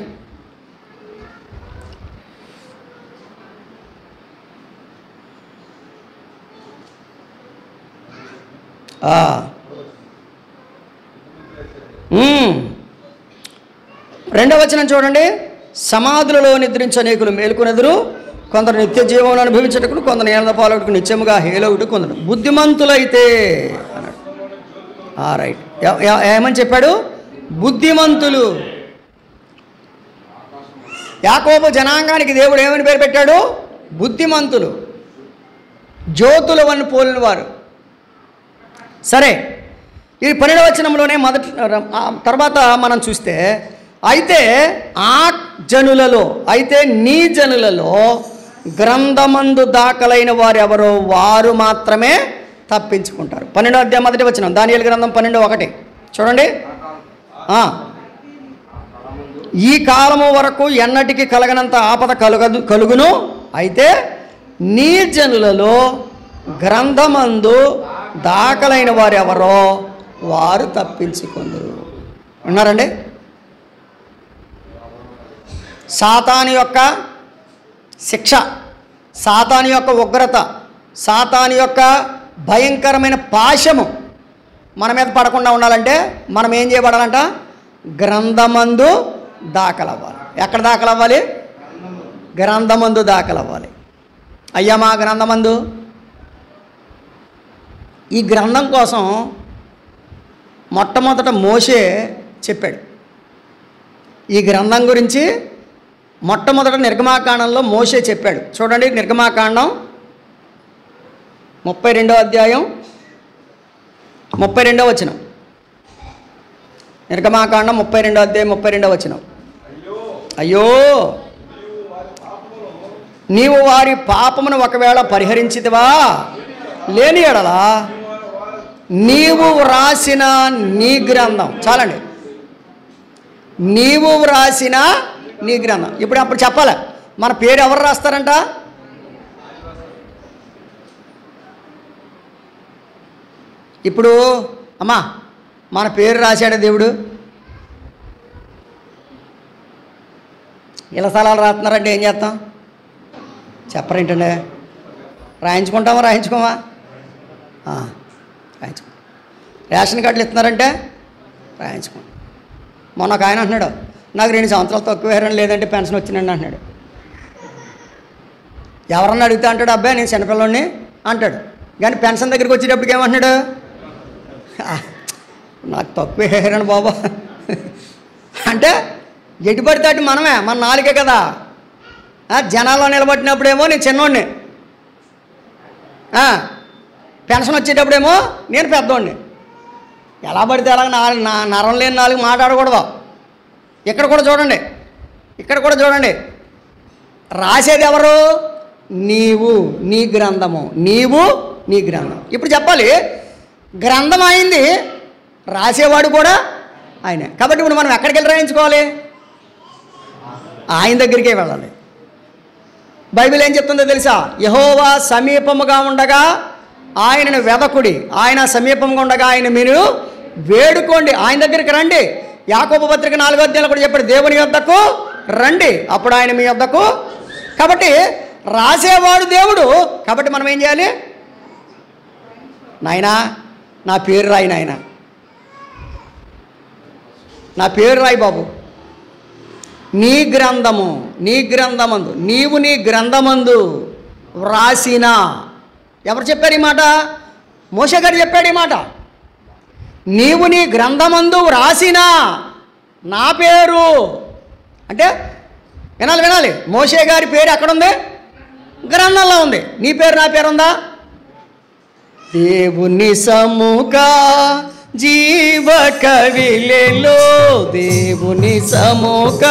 రెండవ వచనం చూడండి. సమాధులలో నిద్రించే అనేకులు మేలుకొనెదరు, కొందరు నిత్య జీవం అనుభవించటకు, కొందరు నేల పాలకుడు నిత్యముగా హేలవుడు, కొందరు బుద్ధిమంతులైతే అన్నాడు. రైట్, ఏమని చెప్పాడు? బుద్ధిమంతులు. యాకోబు జనాంగానికి దేవుడు ఏమని పేరు పెట్టాడు? బుద్ధిమంతులు, జ్యోతుల వన్ని పోలిన వారు. సరే, ఈ 12వ వచనంలోనే తర్వాత మనం చూస్తే, అయితే నీ జనులలో గ్రంథమందు దాఖలైన వారు ఎవరో వారు మాత్రమే తప్పించుకుంటారు. 12వ అధ్యాయం 1వ వచనం, దానియేలు గ్రంథం 12:1 చూడండి. ఈ కాలము వరకు ఎన్నటికి కలగనంత ఆపద కలుగును, అయితే నీ జనులలో గ్రంథమందు దాఖలైన వారు ఎవరో వారు తప్పించుకుందరు. ఉన్నారండి? సాతాను యొక్క శిక్ష, సాతాను యొక్క ఉగ్రత, సాతాను యొక్క భయంకరమైన పాశము మన మీద పడకుండా ఉండాలంటే మనం ఏం చేయబడాలంట? గ్రంథమందు దాఖలవ్వాలి. ఎక్కడ దాఖలవ్వాలి? గ్రంథమందు దాఖలవ్వాలి. అయ్యా మా గ్రంథమందు. ఈ గ్రంథం కోసం మొట్టమొదట మోషే చెప్పాడు. ఈ గ్రంథం గురించి మొట్టమొదట నిర్గమాకాండంలో మోషే చెప్పాడు. చూడండి, నిర్గమాకాండం 32వ అధ్యాయం 32వ వచనం. నిర్గమాకాండం 32వ అధ్యాయం 32వ వచనం. అయ్యో, నీవు వారి పాపమును ఒకవేళ పరిహరించితివా, లేని ఎడలా నీవు వ్రాసిన నీ గ్రంథం. చాలండి, నీవు వ్రాసిన నీ గ్రంథం. అప్పుడు చెప్పాలి, మన పేరు ఎవరు రాస్తారంట? ఇప్పుడు అమ్మా మన పేరు రాశాడు దేవుడు. ఇలా స్థలాలు రాస్తున్నారంటే ఏం చేస్తాం? చెప్పరేంటండి? రాయించుకుంటామా రాయించుకోమా? రాయించుకో. రేషన్ కార్డులు ఇస్తున్నారంటే రాయించుకో. మొన్న ఒక ఆయన అంటున్నాడు, నాకు 2 సంవత్సరాలు తక్కువ వేరే లేదంటే పెన్షన్ వచ్చిందండి అంటున్నాడు. ఎవరన్నా అడిగితే అంటాడు, అబ్బాయి నేను చిన్నపిల్లని అంటాడు. కానీ పెన్షన్ దగ్గరికి వచ్చేటప్పటికి ఏమంటున్నాడు? నాకు తక్కువ వేరండి బాబా అంటే ఎటు పడితే అటు మనమే, మన నాలుగే కదా. జనాల్లో నిలబట్టినప్పుడేమో నేను చిన్నోడిని, పెన్షన్ వచ్చేటప్పుడేమో నేను పెద్దోడిని. ఎలా పడితే అలాగ నరం లేని నాలుగు మాట్లాడకూడదు. ఇక్కడ కూడా చూడండి, రాసేది ఎవరు? నీవు నీ గ్రంథము, నీవు నీ గ్రంథం. ఇప్పుడు చెప్పాలి, గ్రంథం అయింది, రాసేవాడు కూడా ఆయనే. కాబట్టి ఇప్పుడు మనం ఎక్కడికి వెళ్ళి రాయించుకోవాలి? ఆయన దగ్గరికే వెళ్ళాలి. బైబిల్ ఏం చెప్తుందో తెలుసా? యెహోవా సమీపముగా ఉండగా ఆయనను వెదకుడి, ఆయన సమీపంగా ఉండగా ఆయన మీరు వేడుకోండి, ఆయన దగ్గరికి రండి. యాకోబు పత్రిక 4వ అధ్యాయంలో కూడా చెప్పాడు, దేవుని యొద్దకు రండి, అప్పుడు ఆయన మీ యొద్దకు. కాబట్టి రాసేవాడు దేవుడు. కాబట్టి మనం ఏం చేయాలి? నాయనా నా పేరు రాయి, నాయన నా పేరు రాయి బాబు. నీ గ్రంథమందు నీవు నీ గ్రంథమందు వ్రాసిన. ఎవరు చెప్పారు ఈ మాట? మోషే గారు చెప్పాడు ఈ మాట. నీవు నీ గ్రంథమందు వ్రాసిన నా పేరు అంటే వినాలి. మోషే గారి పేరు ఎక్కడుంది? గ్రంథంలో ఉంది. నీ పేరు నా పేరు ఉందా? దేవుని సముఖ జీవ కవిలెలో, దేవుని సముఖ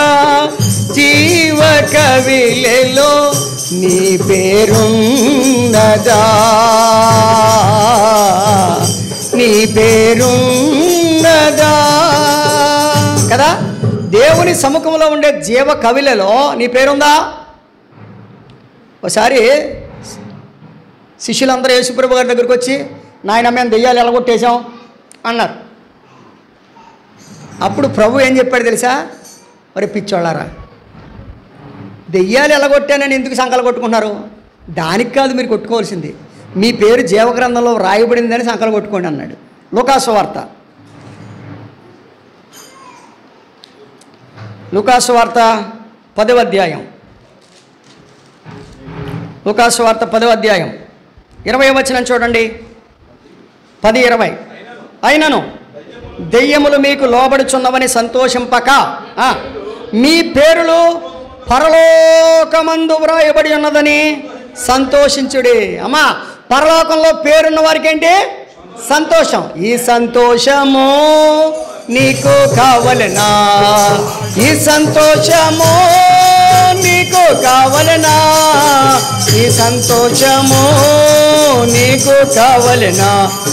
జీవ కవిలెలో నీ పేరున్నదా, నీ పేరున్నదా కదా. దేవుని సముఖంలో ఉండే జీవ కవిలలో నీ పేరుందా? ఒకసారి శిష్యులందరూ యేసుప్రభు గారి దగ్గరికి వచ్చి, నాయన మేము దెయ్యాలు ఎలగొట్టేశాం అన్నారు. అప్పుడు ప్రభు ఏం చెప్పాడు తెలుసా? మరి పిచ్చోళ్ళారా, దెయ్యాలు ఎలగొట్టానని ఎందుకు సంకలు కొట్టుకుంటున్నారు? దానికి కాదు మీరు కొట్టుకోవాల్సింది, మీ పేరు జీవగ్రంథంలో రాయబడిందని సంకలు కొట్టుకోండి అన్నాడు. లూకాసు వార్త 10వ అధ్యాయం, లూకాసు వార్త 10వ అధ్యాయం 20వ వచనం చూడండి. 10:20. అయినను దెయ్యములు మీకు లోబడుచున్నవని సంతోషింపక మీ పేరులు పరలోకమందు వ్రాయబడి ఉన్నదని సంతోషించుడి. అమ్మా, పరలోకంలో పేరున్న వారికి ఏంటి? సంతోషం. ఈ సంతోషము నీకు కావలెనా? ఈ సంతోషము నీకు కావలెనా? ఈ సంతోషము నీకు కావలెనా?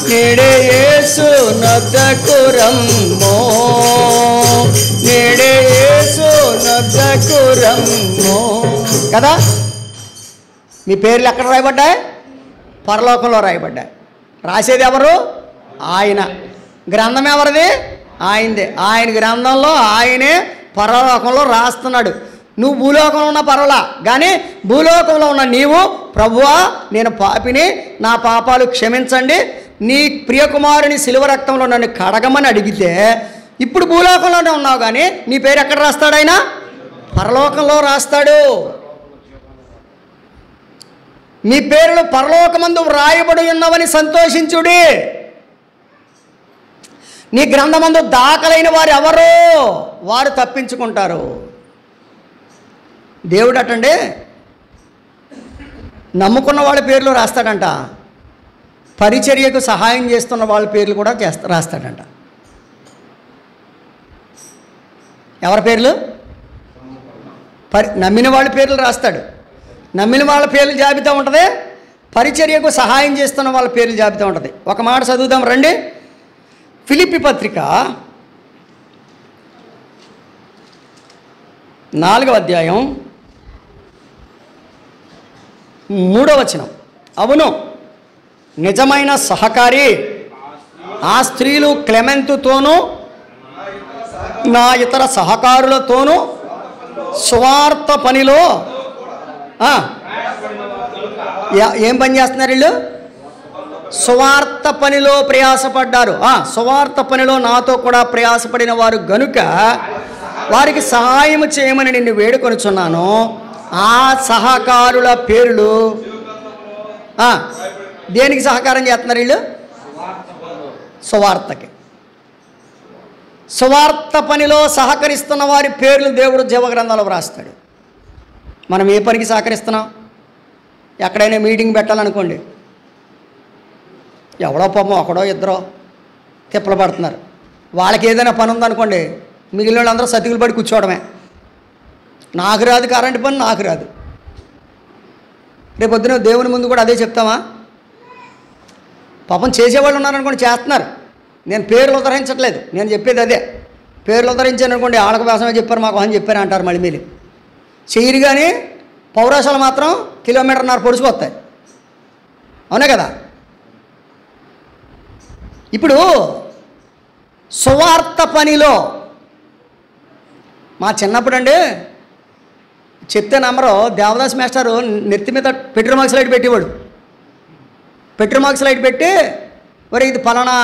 నేడే యేసు నొద్దకు రమ్మో, నేడే యేసు నొద్దకు రమ్మో కదా. మీ పేర్లు ఎక్కడ రాయబడ్డాయి? పరలోకంలో రాయబడ్డాయి. రాసేది ఎవరు? ఆయన. గ్రంథం ఎవరిది? ఆయనదే. ఆయన గ్రంథంలో ఆయనే పరలోకంలో రాస్తున్నాడు. నువ్వు భూలోకంలో ఉన్న పర్వాలా, కానీ భూలోకంలో ఉన్న నీవు ప్రభువా నేను పాపిని, నా పాపాలు క్షమించండి, నీ ప్రియకుమారుని శిలువ రక్తంలో నన్ను కడగమని అడిగితే ఇప్పుడు భూలోకంలోనే ఉన్నావు, కానీ నీ పేరు ఎక్కడ రాస్తాడు ఆయన? పరలోకంలో రాస్తాడు. మీ పేర్లు పరలోకమందు వ్రాయబడి ఉన్నవని సంతోషించుడి. నీ గ్రంథమందు దాఖలైన వారు ఎవరో వారు తప్పించుకుంటారు. దేవుడు అటండి నమ్ముకున్న వాళ్ళ పేర్లు రాస్తాడంట, పరిచర్యకు సహాయం చేస్తున్న వాళ్ళ పేర్లు కూడా రాస్తాడంట. ఎవరి పేర్లు? నమ్మిన వాళ్ళ పేర్లు రాస్తాడు. నమ్మిన వాళ్ళ పేర్లు జాబితా ఉంటుంది, పరిచర్యకు సహాయం చేస్తున్న వాళ్ళ పేర్లు జాబితా ఉంటుంది. ఒక మాట చదువుదాం రండి. ఫిలిప్పీ పత్రిక 4వ అధ్యాయం 3వ వచనం. అవును, నిజమైన సహకారి ఆ స్త్రీలు క్లెమెంతుతోనూ నా ఇతర సహకారులతోనూ స్వార్థ పనిలో ఏం పని చేస్తున్నారు వీళ్ళు? స్వార్థ పనిలో ప్రయాసపడ్డారు. స్వార్థ పనిలో నాతో కూడా ప్రయాసపడిన వారు గనుక వారికి సహాయం చేయమని నిన్ను వేడుకొనుచున్నాను. ఆ సహకారుల పేర్లు దేనికి సహకారం చేస్తున్నారు వీళ్ళు? సువార్తకి. సువార్త పనిలో సహకరిస్తున్న వారి పేర్లు దేవుడు జీవగ్రంథంలో వ్రాస్తాడు. మనం ఏ పనికి సహకరిస్తున్నాం? ఎక్కడైనా మీటింగ్ పెట్టాలనుకోండి, ఎవడో పాపం ఒకడో ఇద్దరో తిప్పలు పడుతున్నారు. వాళ్ళకి ఏదైనా పని ఉందనుకోండి, మిగిలిన వాళ్ళందరూ సతికులు పడి కూర్చోవడమే. నాకు రాదు కరెంటు పని, నాకు రాదు. రేపు పొద్దున దేవుని ముందు కూడా అదే చెప్తామా? పాపం చేసేవాళ్ళు ఉన్నారనుకోండి, చేస్తున్నారు. నేను పేర్లు ఉద్ధరించట్లేదు, నేను చెప్పేది అదే. పేర్లు ఉద్ధరించాను అనుకోండి, వాళ్ళకు వ్యాసమే చెప్పారు, మాకు అని చెప్పారు అంటారు. మళ్ళీ మీరు చెయ్యరు, కానీ పౌరాశాలు మాత్రం కిలోమీటర్న్నర పొడుచుకొస్తాయి. అవునే కదా? ఇప్పుడు సువార్త పనిలో మా చిన్నప్పుడు అండి చెప్తే నమ్మరు, దేవదాస్ మాస్టారు నెత్తి మీద పెట్రోల్ మార్క్స్ లైట్ పెట్టేవాడు. పెట్రోల్ మార్క్స్ లైట్ పెట్టి మరి ఇది పలానా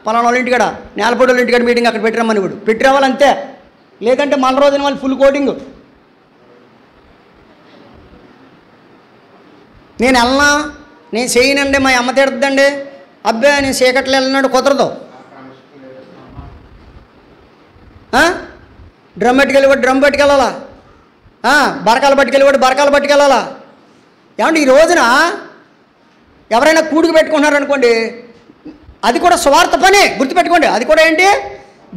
వాళ్ళ ఇంటికాడ, నేలపొడి వాళ్ళ ఇంటికాడ మీటింగ్ అక్కడ పెట్టిరమ్మని వాడు పెట్టి రావాలి అంతే. లేదంటే మన రోజున వాళ్ళు ఫుల్ కోటింగ్. నేను వెళ్ళనా, నేను చేయనండి, మా అమ్మ తిడుతుందండి, అబ్బాయి నేను చీకట్లో వెళ్ళినాడు, కుదరదు. డ్రమ్ పట్టుకెళ్ళివాడు డ్రమ్ పట్టుకెళ్ళాలా, బరకాలు పట్టుకెళ్ళివాడు బరకాలు పట్టుకెళ్ళాలా. ఏమంటే ఈ రోజున ఎవరైనా కూడుకు పెట్టుకుంటున్నారనుకోండి, అది కూడా సువార్త పని, గుర్తుపెట్టుకోండి. అది కూడా ఏంటి?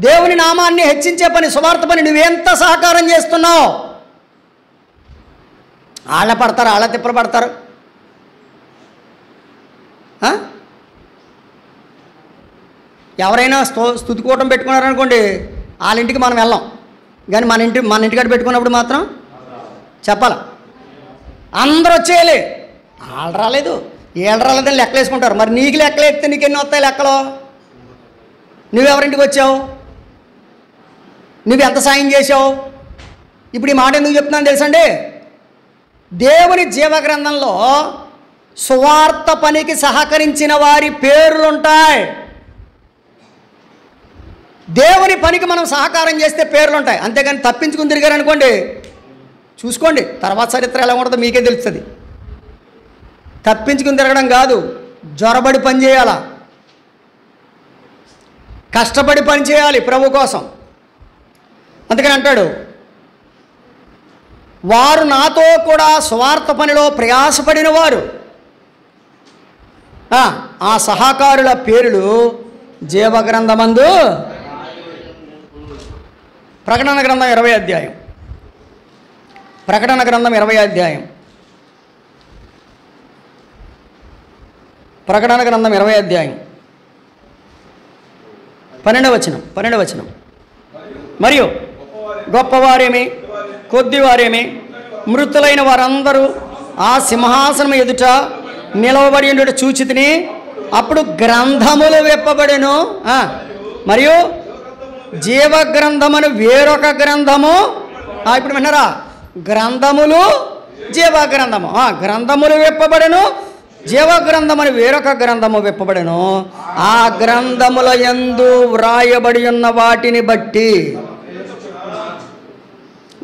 దేవుని నామాన్ని హెచ్చించే పని, సువార్త పని. నువ్వెంత సహకారం చేస్తున్నావు? ఆళ్ళ పడతారు, ఆళ్ళ తిప్పలు పడతారు. ఎవరైనా స్తుతికూటం పెట్టుకున్నారనుకోండి, వాళ్ళ ఇంటికి మనం వెళ్ళాం, కానీ మన ఇంటికాడ పెట్టుకున్నప్పుడు మాత్రం చెప్పాలి, అందరూ వచ్చేయాలి. వాళ్ళు రాలేదు, వీళ్ళు రాలేదని లెక్కలు వేసుకుంటారు. మరి నీకు లెక్కలు ఎత్తే నీకు ఎన్ని వస్తాయి లెక్కలు? నువ్వెవరింటికి వచ్చావు? నువ్వు ఎంత సాయం చేసావు? ఇప్పుడు ఈ మాట ఎందుకు చెప్తున్నాను తెలుసండి? దేవుని జీవగ్రంథంలో సువార్త పనికి సహకరించిన వారి పేర్లుంటాయి. దేవుని పనికి మనం సహకారం చేస్తే పేర్లుంటాయి, అంతేగాని తప్పించుకుని తిరిగారనుకోండి, చూసుకోండి తర్వాత చరిత్ర ఎలా ఉంటుందో మీకే తెలుస్తుంది. తప్పించుకుని తిరగడం కాదు, జ్వరబడి పని చేయాలా, కష్టపడి పని చేయాలి ప్రభు కోసం. అందుకని అంటాడు, వారు నాతో కూడా స్వార్థ పనిలో ప్రయాసపడిన వారు, ఆ సహకారుల పేర్లు జీవగ్రంథమందు. ప్రకటన గ్రంథం 20వ అధ్యాయం. ప్రకటన గ్రంథం 20వ అధ్యాయం. ప్రకటన గ్రంథం 20వ అధ్యాయం 12వ వచనం. మరియు గొప్పవారేమి కొద్దివారేమి మృతులైన వారందరూ ఆ సింహాసనం ఎదుట నిలవబడి ఉండుట చూచితిని. అప్పుడు గ్రంథములు విప్పబడెను, మరియు జీవగ్రంథమును వేరొక గ్రంథము. ఇప్పుడు విన్నారా? గ్రంథములు జీవగ్రంథము. గ్రంథములు విప్పబడెను, జీవగ్రంథమని వేరొక గ్రంథము విప్పబడెను. ఆ గ్రంథముల యందు వ్రాయబడి ఉన్న వాటిని బట్టి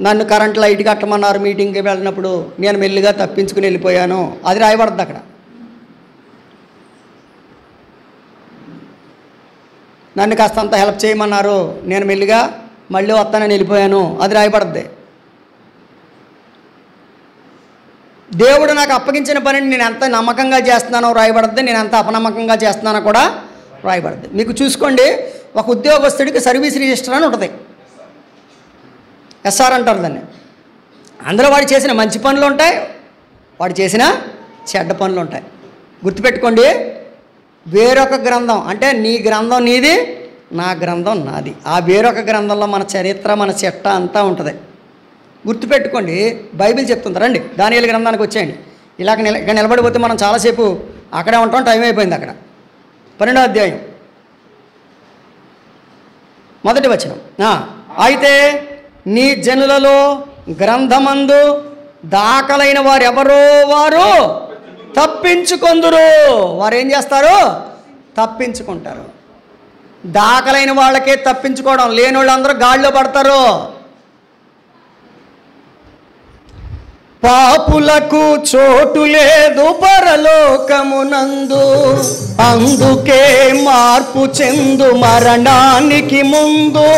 నన్ను కరెంట్ లైట్ కట్టమన్నారు మీటింగ్కి వెళ్ళినప్పుడు, నేను మెల్లిగా తప్పించుకుని వెళ్ళిపోయాను. అది రాయబడుతుంది అక్కడ. నన్ను కాస్తంత హెల్ప్ చేయమన్నారు, నేను మెల్లిగా మళ్ళీ వస్తానని వెళ్ళిపోయాను. అది రాయబడుద్ది. దేవుడు నాకు అప్పగించిన పనిని నేను ఎంత నమ్మకంగా చేస్తున్నానో రాయబడుద్ది, నేను ఎంత అపనమ్మకంగా చేస్తున్నానో కూడా రాయబడుద్ది. మీకు చూసుకోండి, ఒక ఉద్యోగస్తుడికి సర్వీస్ రిజిస్టర్ అని ఉంటుంది, ఎస్ఆర్ అంటారు దాన్ని. అందులో వాడు చేసిన మంచి పనులు ఉంటాయి, వాడు చేసిన చెడ్డ పనులు ఉంటాయి. గుర్తుపెట్టుకోండి, వేరొక గ్రంథం అంటే నీ గ్రంథం నీది, నా గ్రంథం నాది. ఆ వేరొక గ్రంథంలో మన చరిత్ర, మన చెట్ట అంతా ఉంటుంది. గుర్తుపెట్టుకోండి, బైబిల్ చెప్తుంది. రండి దానియేలు గ్రంథానికి వచ్చేయండి. ఇక్కడ నిలబడిపోతే మనం చాలాసేపు అక్కడే ఉంటాం, టైం అయిపోయింది. అక్కడ 12వ అధ్యాయం 1వ వచనం. అయితే నీ జనులలో గ్రంథమందు దాఖలైన వారెవరో వారు తప్పించుకొందురు. వారు ఏం చేస్తారు? తప్పించుకుంటారు. దాఖలైన వాళ్ళకే తప్పించుకోవడం, లేని వాళ్ళందరూ గాడిలో పడతారు. పాపులకు చోటు లేదు పరలోకమునందు, అందుకే మార్పు చెందు మరణానికి ముందు.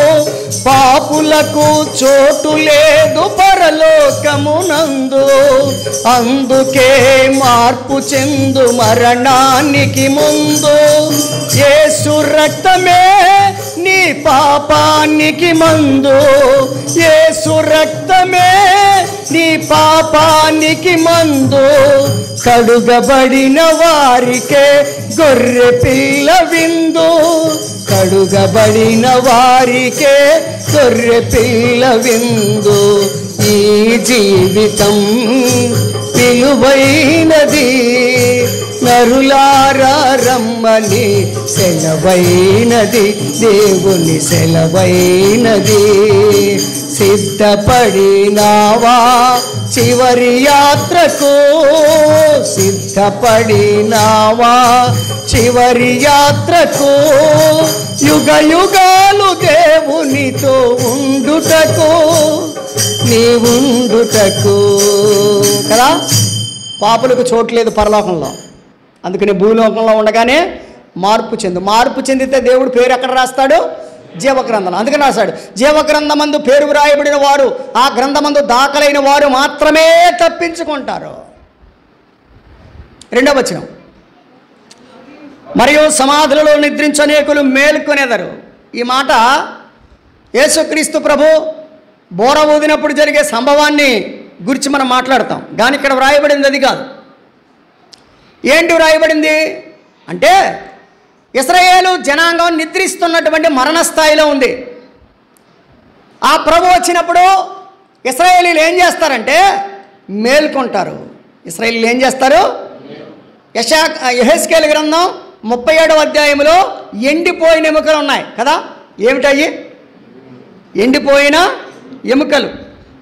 పాపులకు చోటు లేదు పరలోకమునందు, అందుకే మార్పు చెందు మరణానికి ముందు. యేసు రక్తమే నీ పాపానికి మందు, యేసు రక్తమే నీ పాపానికి మందు. కడుగబడిన వారికే గొర్రె పిల్ల విందు, కడుగబడిన వారికే గొర్రె పిల్ల విందు. ఈ జీవితం విలువైనది, నరులారా రమ్మని సెలవైనది, దేవుని సెలవైనది. సిద్ధపడినావా చివరి యాత్రకు, సిద్ధపడినావా చివరి యాత్రకు. యుగ యుగాలు దేవునితో ఉండుటకు, నీవుండుటకు కదా. పాపులకు చోటు లేదు పరలోకంలో, అందుకని భూలోకంలో ఉండగానే మార్పు చెందు. మార్పు చెందితే దేవుడు పేరు ఎక్కడ రాస్తాడు? జీవగ్రంథం. అందుకని రాశాడు, జీవగ్రంథమందు పేరు వ్రాయబడిన వారు, ఆ గ్రంథమందు దాఖలైన వారు మాత్రమే తప్పించుకుంటారు. 2వ వచనం. మరియు సమాధులలో నిద్రించు అనేకులు మేల్కొనేదరు. ఈ మాట యేసుక్రీస్తు ప్రభు బోర ఊదినప్పుడు జరిగే సంభవాన్ని గురించి మనం మాట్లాడతాం, కానీ ఇక్కడ వ్రాయబడింది అది కాదు. ఏంటి వ్రాయబడింది అంటే, ఇశ్రాయేలు జనాంగం నిద్రిస్తున్నటువంటి మరణ స్థాయిలో ఉంది. ఆ ప్రభు వచ్చినప్పుడు ఇశ్రాయేలీలు ఏం చేస్తారంటే మేల్కొంటారు. ఇశ్రాయేలీలు ఏం చేస్తారు? యెహెజ్కేలు గ్రంథం 37వ అధ్యాయంలో ఎండిపోయిన ఎముకలు ఉన్నాయి కదా. ఏమిటయ్యి? ఎండిపోయిన ఎముకలు.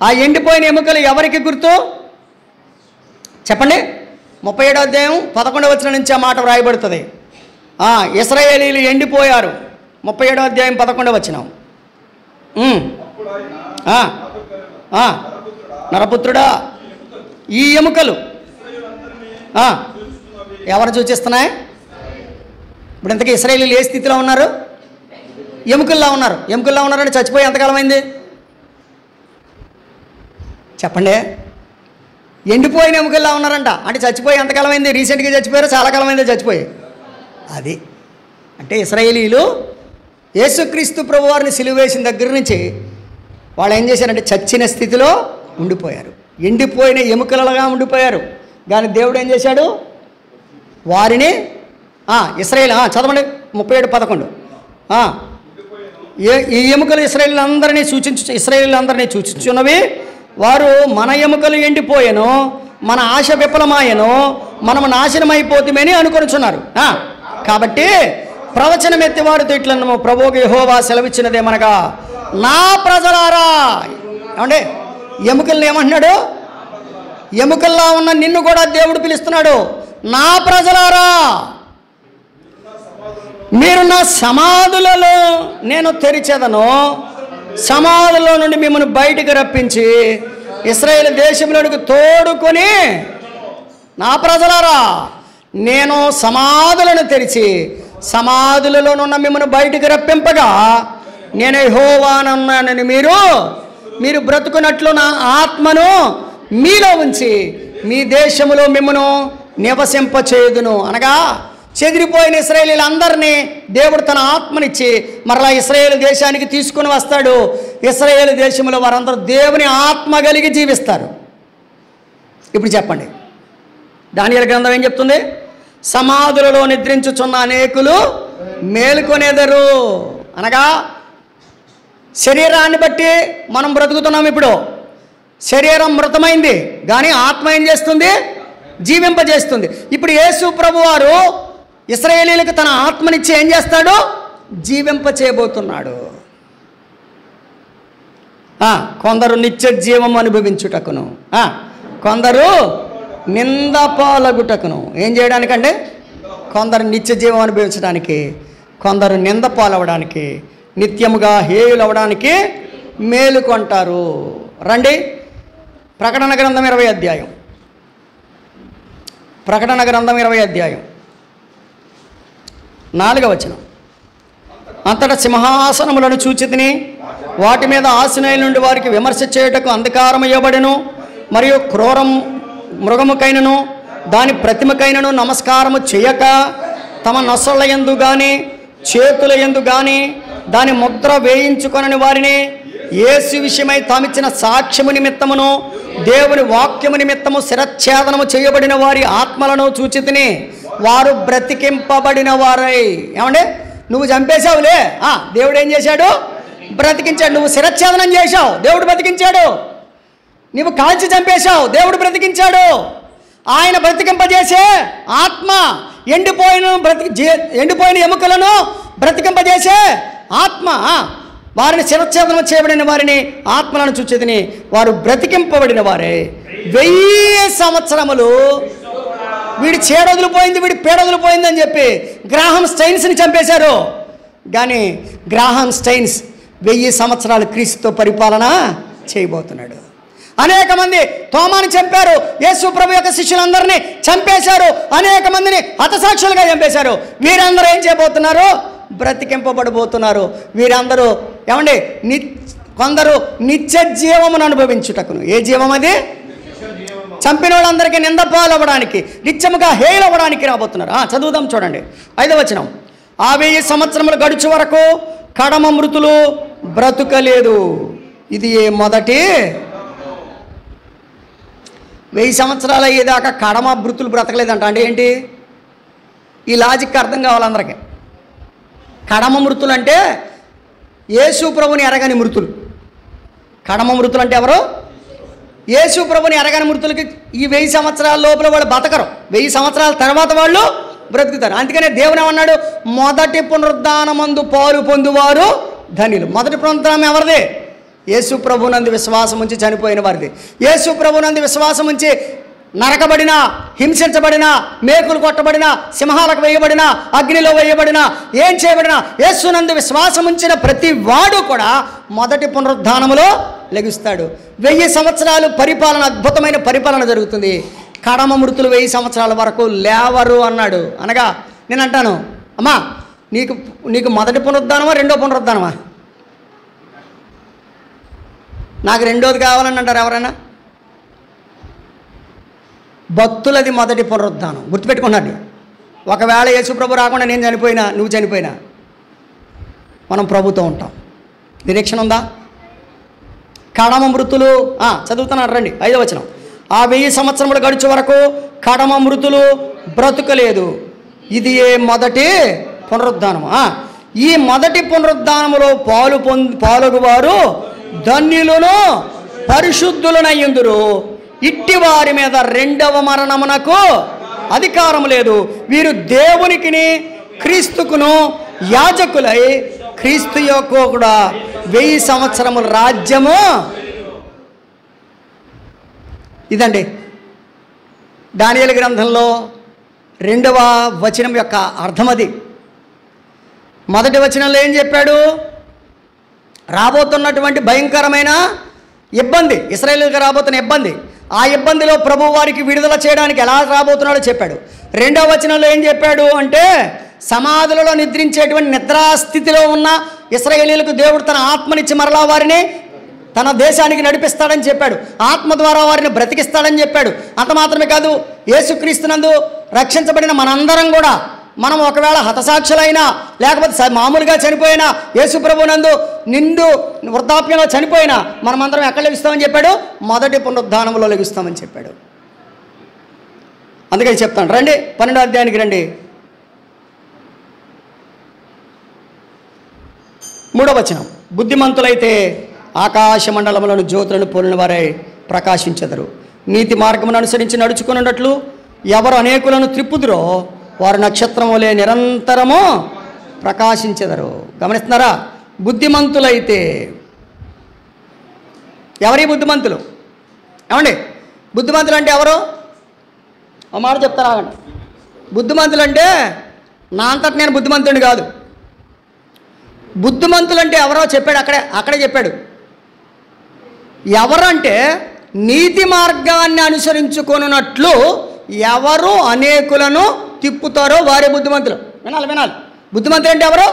ఆ ఎండిపోయిన ఎముకలు ఎవరికి గుర్తు చెప్పండి? 37వ అధ్యాయం 11వ వచనం నుంచి ఆ మాట వ్రాయబడుతుంది. ఇశ్రాయేలీలు ఎండిపోయారు. 37వ అధ్యాయం 11వ వచనం. నరపుత్రుడా, ఈ ఎముకలు ఎవరు సూచిస్తున్నాయి? ఇప్పుడు ఇంతకీ ఇశ్రాయేలీలు ఏ స్థితిలో ఉన్నారు? ఎముకల్లా ఉన్నారు. ఎముకల్లా ఉన్నారంటే చచ్చిపోయి ఎంతకాలం అయింది చెప్పండి? ఎండిపోయిన ఎముకల్లా ఉన్నారంట అంటే చచ్చిపోయి ఎంతకాలం అయింది? రీసెంట్గా చచ్చిపోయారు, చాలా కాలం అయింది చచ్చిపోయి. అది అంటే ఇశ్రాయేలీలు యేసుక్రీస్తు ప్రభు వారిని సిలువ వేసిన దగ్గర నుంచి వాళ్ళు ఏం చేశారంటే చచ్చిన స్థితిలో ఉండిపోయారు, ఎండిపోయిన ఎముకలగా ఉండిపోయారు. కానీ దేవుడు ఏం చేశాడు? వారిని ఇశ్రాయేల్ చదవండి 37:11. ఈ ఎముకలు ఇశ్రాయేలీలందరినీ సూచించున్నవి. వారు మన ఎముకలు ఎండిపోయాను, మన ఆశ విఫలమాయను, మనము నాశనమైపోతామని అనుకొనుచున్నారు. కాబట్టి ప్రవచనం ఎత్తివారితో ఇట్లను ప్రభువు యెహోవా సెలవిచ్చినదేమనగా, నా ప్రజలారా, ఏమండి ఎముకల్ని ఏమంటున్నాడు? ఎముకల్లా ఉన్న నిన్ను కూడా దేవుడు పిలుస్తున్నాడు. నా ప్రజలారా, మీరు నా సమాధులలో నేను తెరిచెదను, సమాధుల్లో నుండి మిమ్మల్ని బయటికి రప్పించి ఇశ్రాయేలు దేశంలోనికి తోడుకొని, నా ప్రజలారా నేను సమాధులను తెరిచి సమాధులలోనున్న మిమ్మల్ని బయటికి రప్పింపగా నేను యెహోవానన్నానని మీరు బ్రతుకున్నట్లు నా ఆత్మను మీలో ఉంచి మీ దేశములో మిమ్మను నివసింపచేయుదును. అనగా చెదిరిపోయిన ఇశ్రాయేలీలందరినీ దేవుడు తన ఆత్మనిచ్చి మరలా ఇశ్రాయేలు దేశానికి తీసుకుని వస్తాడు. ఇశ్రాయేలు దేశంలో వారందరూ దేవుని ఆత్మ కలిగి జీవిస్తారు. ఇప్పుడు చెప్పండి, దానియేలు గ్రంథం ఏం చెప్తుంది? సమాధులలో నిద్రించుచున్న అనేకులు మేలుకొనేదరు. అనగా శరీరాన్ని బట్టి మనం బ్రతుకుతున్నాం. ఇప్పుడు శరీరం మృతమైంది, కానీ ఆత్మ ఏం చేస్తుంది? జీవింపజేస్తుంది. ఇప్పుడు యేసు ప్రభువారు ఇశ్రాయేలీలకు తన ఆత్మనిచ్చి ఏం చేస్తాడు? జీవింపచేయబోతున్నాడు. కొందరు నిత్య జీవం అనుభవించుటకును, కొందరు నింద పాలగుటకును. ఏం చేయడానికంటే కొందరు నిత్య జీవం అనుభవించడానికి, కొందరు నింద పాలవడానికి, నిత్యముగా హేయులవడానికి మేలుకొంటారు. రండి, ప్రకటన గ్రంథం 20 అధ్యాయం. ప్రకటన గ్రంథం 20 అధ్యాయం 4వ వచనం. అంతటా సింహాసనములను చూచితిని, వాటి మీద ఆసీనుల నుండి వారికి విమర్శ చేయుటకు అంధకారం ఇవ్వబడెను, మరియు క్రూర మృగముకైనను దాని ప్రతిమకైనను నమస్కారము చేయక తమ నొసళ్ళ యందు గాని చేతుల యందు గాని దాని ముద్ర వేయించుకొనని వారిని యేసు విషయమై తామిచ్చిన సాక్ష్యము నిమిత్తమును దేవుని వాక్యము నిమిత్తము శిరచ్ఛేదనము చేయబడిన వారి ఆత్మలను చూచితిని, వారు బ్రతికింపబడిన వారై. ఏమంటే నువ్వు చంపేశావులే, దేవుడు ఏం చేశాడు? బ్రతికించాడు. నువ్వు శిరచ్ఛేదనం చేశావు, దేవుడు బ్రతికించాడు. నువ్వు కాల్చి చంపేశావు, దేవుడు బ్రతికించాడు. ఆయన బ్రతికింపజేసే ఆత్మ ఎండిపోయిన ఎముకలను బ్రతికింపజేసే ఆత్మ. వారిని శిరచ్ఛేదనం చేయబడిన వారిని ఆత్మలను చూచేదిని, వారు బ్రతికింపబడిన వారే. 1000 సంవత్సరములు వీడి చేడొదిలిపోయింది, వీడి పేడొదిలిపోయింది అని చెప్పి గ్రాహం స్టైన్స్ని చంపేశారు. కానీ గ్రాహం స్టైన్స్ 1000 సంవత్సరాలు క్రీస్తుతో పరిపాలన చేయబోతున్నాడు. అనేక మంది తోమాని చంపారు, యేసు ప్రభు యొక్క శిష్యులందరినీ చంపేశారు, అనేక మందిని హతసాక్షులుగా చంపేశారు. వీరందరూ ఏం చేయబోతున్నారు? బ్రతికింపబడబోతున్నారు. వీరందరూ ఏమండి? కొందరు నిత్య జీవమును అనుభవించుటకును. ఏ జీవం అది? చంపిన వాళ్ళందరికీ నింద పాలవ్వడానికి, నిత్యముగా హేయులవ్వడానికి రాబోతున్నారు. చదువుదాం, చూడండి 5వ వచనం. 1000 సంవత్సరములు గడుచు వరకు కడమ మృతులు బ్రతుకలేదు. ఇది మొదటి 1000 సంవత్సరాలు అయ్యేదాకా కడమ మృతులు బ్రతకలేదంట. అంటే ఏంటి? ఈ లాజిక్ అర్థం కావాలి అందరికీ. కడమ మృతులు అంటే యేసు ప్రభుని ఎరగని మృతులు. కడమ మృతులు అంటే ఎవరు? యేసు ప్రభుని ఎరగని మృతులకి ఈ 1000 సంవత్సరాల లోపల వాళ్ళు బతకరు. 1000 సంవత్సరాల తర్వాత వాళ్ళు బ్రతుకుతారు. అందుకనే దేవుడు ఏమన్నాడు? మొదటి పునరుద్ధానమందు పాలు పొందువారు ధన్యులు. మొదటి పునరుద్ధానం ఎవరిది? యేసు ప్రభునందు విశ్వాసం ఉంచి చనిపోయిన వారిది. యేసు ప్రభునందు విశ్వాసం ఉంచి నరకబడిన, హింసించబడిన, మేకులు కొట్టబడిన, సింహాలకు వేయబడిన, అగ్నిలో వేయబడిన, ఏం చేయబడిన యేసునందు విశ్వాసం ఉంచిన ప్రతి వాడు కూడా మొదటి పునరుద్ధానములో లెగుస్తాడు. 1000 సంవత్సరాలు పరిపాలన, అద్భుతమైన పరిపాలన జరుగుతుంది. కడమ మృతులు 1000 సంవత్సరాల వరకు లేవరు అన్నాడు. అనగా నేను అంటాను, అమ్మా నీకు మొదటి పునరుద్ధానమా రెండో పునరుద్ధానమా? నాకు రెండోది కావాలని అంటారు ఎవరైనా? భక్తులది మొదటి పునరుద్ధానం. గుర్తుపెట్టుకున్నాడు. ఒకవేళ యేసు ప్రభు రాకుండా నేను చనిపోయినా, నువ్వు చనిపోయినా మనం ప్రభుతో ఉంటాం. నిరీక్షణ ఉందా? కడమ మృతులు చదువుతున్నారు, రండి 5వ వచనం. 1000 సంవత్సరములు గడిచే వరకు కడమ మృతులు బ్రతుకలేదు. ఇది మొదటి పునరుద్ధానము. ఈ మొదటి పునరుద్ధానములో పాలుగువారు ధన్యులను పరిశుద్ధులనయ్యుందురు. ఇట్టి వారి మీద రెండవ మరణమునకు అధికారం లేదు. వీరు దేవునికిని క్రీస్తుకును యాజకులై క్రీస్తు యొక్క కూడా 1000 సంవత్సరముల రాజ్యము. ఇదండి దానియేలు గ్రంథంలో 2వ వచనం యొక్క అర్థం అది. మొదటి వచనంలో ఏం చెప్పాడు? రాబోతున్నటువంటి భయంకరమైన ఇబ్బంది, ఇశ్రాయేలుకి రాబోతున్న ఇబ్బంది, ఆ ఇబ్బందిలో ప్రభు వారికి విడుదల చేయడానికి ఎలా రాబోతున్నాడో చెప్పాడు. 2వ వచనంలో ఏం చెప్పాడు అంటే సమాధులలో నిద్రించేటువంటి నిద్రాస్థితిలో ఉన్న ఇశ్రాయేలీయులకు దేవుడు తన ఆత్మనిచ్చి మరలా వారిని తన దేశానికి నడిపిస్తాడని చెప్పాడు. ఆత్మ ద్వారా వారిని బ్రతికిస్తాడని చెప్పాడు. అంత మాత్రమే కాదు, యేసుక్రీస్తునందు రక్షించబడిన మనందరం కూడా మనం ఒకవేళ హతసాక్షులైనా లేకపోతే మామూలుగా చనిపోయినా యేసు ప్రభునందు నిండు వృద్ధాప్యంలో చనిపోయినా మనమందరం ఎక్కడ లెగుస్తామని చెప్పాడు? మొదటి పునరుద్ధానంలో లెగుస్తామని చెప్పాడు. అందుకని చెప్తాను, రండి 12వ అధ్యాయానికి రండి. 3వ వచనం, బుద్ధిమంతులైతే ఆకాశ మండలములను జ్యోతులను పోలిన వారై ప్రకాశించెదరు. నీతి మార్గమును అనుసరించి నడుచుకున్నట్లు ఎవరు అనేకులను త్రిప్పుదురో వారు నక్షత్రం వలె నిరంతరము ప్రకాశించెదరు. గమనిస్తున్నారా? బుద్ధిమంతులైతే ఎవరి బుద్ధిమంతులు? ఏమండి బుద్ధిమంతులు అంటే ఎవరు? ఒక మాట చెప్తారా? బుద్ధిమంతులు అంటే నా అంతటి నేను బుద్ధిమంతుడిని కాదు. బుద్ధిమంతులు అంటే ఎవరో చెప్పాడు, అక్కడే చెప్పాడు. ఎవరంటే నీతి మార్గాన్ని అనుసరించుకొనున్నట్లు ఎవరు అనేకులను తిప్పుతారో వారే బుద్ధిమంతులు. వినాలి. బుద్ధిమంతులు అంటే ఎవరు?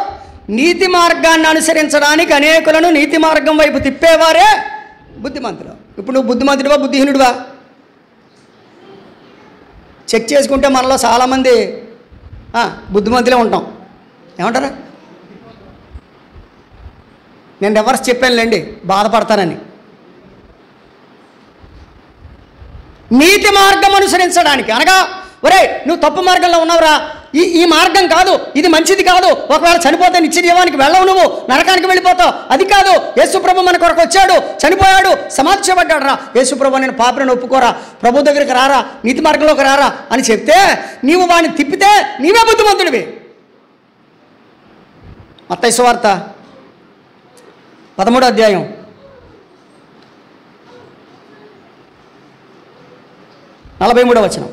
నీతి మార్గాన్ని అనుసరించడానికి అనేకులను నీతి మార్గం వైపు తిప్పేవారే బుద్ధిమంతులు. ఇప్పుడు నువ్వు బుద్ధిమంతుడివా బుద్ధిహీనుడివా చెక్ చేసుకుంటే మనలో చాలామంది బుద్ధిమంతులే ఉంటాం. ఏమంటారా? నేను రివర్స్ చెప్పానులేండి, బాధపడతానని. నీతి మార్గం అనుసరించడానికి అనగా, ఒరే నువ్వు తప్పు మార్గంలో ఉన్నావురా, ఈ మార్గం కాదు, ఇది మంచిది కాదు, ఒకవేళ చనిపోతే నిత్య జీవానికి వెళ్ళవు, నువ్వు నరకానికి వెళ్ళిపోతావు, అది కాదు. యేసుప్రభు మన కొరకు వచ్చాడు, చనిపోయాడు, సమాధి చేయబడ్డాడు రా, యేసుప్రభు నేను పాపిని ఒప్పుకోరా, ప్రభు దగ్గరికి రారా, నీతి మార్గంలోకి రారా అని చెప్తే నీవు వాడిని తిప్పితే నీవే బుద్ధిమంతుడివి. మత్తయి సువార్త 13వ అధ్యాయం 43వ వచనం.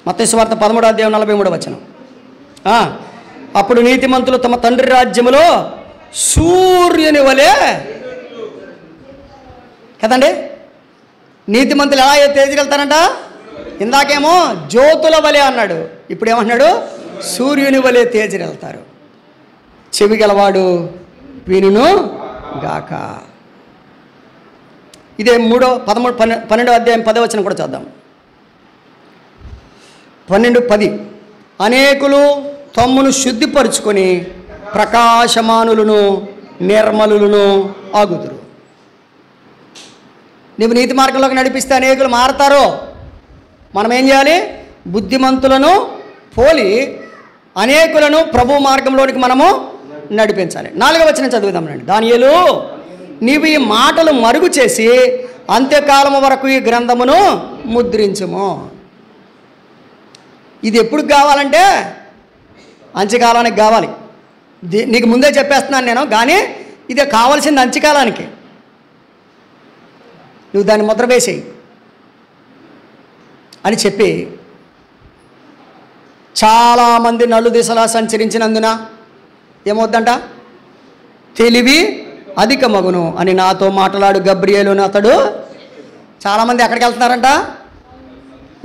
మత్తయి సువార్త 13వ అధ్యాయం 43వ వచనం. అప్పుడు నీతిమంతులు తమ తండ్రి రాజ్యములో సూర్యుని వలె, కదండి, నీతిమంతులు ఎలా తేజగలుగుతారంట? ఇందాకేమో జ్యోతుల వలె అన్నాడు, ఇప్పుడు ఏమన్నాడు? సూర్యుని వలె తేజగలుగుతారు. చెవి గలవాడు వినును గాక. ఇదే 12వ అధ్యాయం 10వ వచనం కూడా చూద్దాం. 12:10 అనేకులు తమ్మును శుద్ధిపరుచుకొని ప్రకాశమానులను నిర్మలులను ఆగుదురు. నువ్వు నీతి మార్గంలోకి నడిపిస్తే అనేకులు మారతారు. మనం ఏం చేయాలి? బుద్ధిమంతులను పోలి అనేకులను ప్రభు మార్గంలోనికి మనము నడిపించాలి. 4వ వచనం చదువుదాం రండి. దానియేలు నీవు ఈ మాటలు మరుగు చేసి అంత్యకాలము వరకు ఈ గ్రంథమును ముద్రించుము. ఇది ఎప్పుడు కావాలంటే అంత్యకాలానికి కావాలి. నీకు ముందే చెప్పేస్తున్నాను నేను, కానీ ఇది కావాల్సింది అంత్యకాలానికి. నువ్వు దాన్ని ముద్ర వేసేయి అని చెప్పి చాలామంది నలు దిశలా సంచరించినందున ఏమవుద్దంట? తెలివి అధిక మగును అని నాతో మాట్లాడు గబ్రియేలు అతడు. చాలామంది ఎక్కడికి వెళ్తున్నారంట?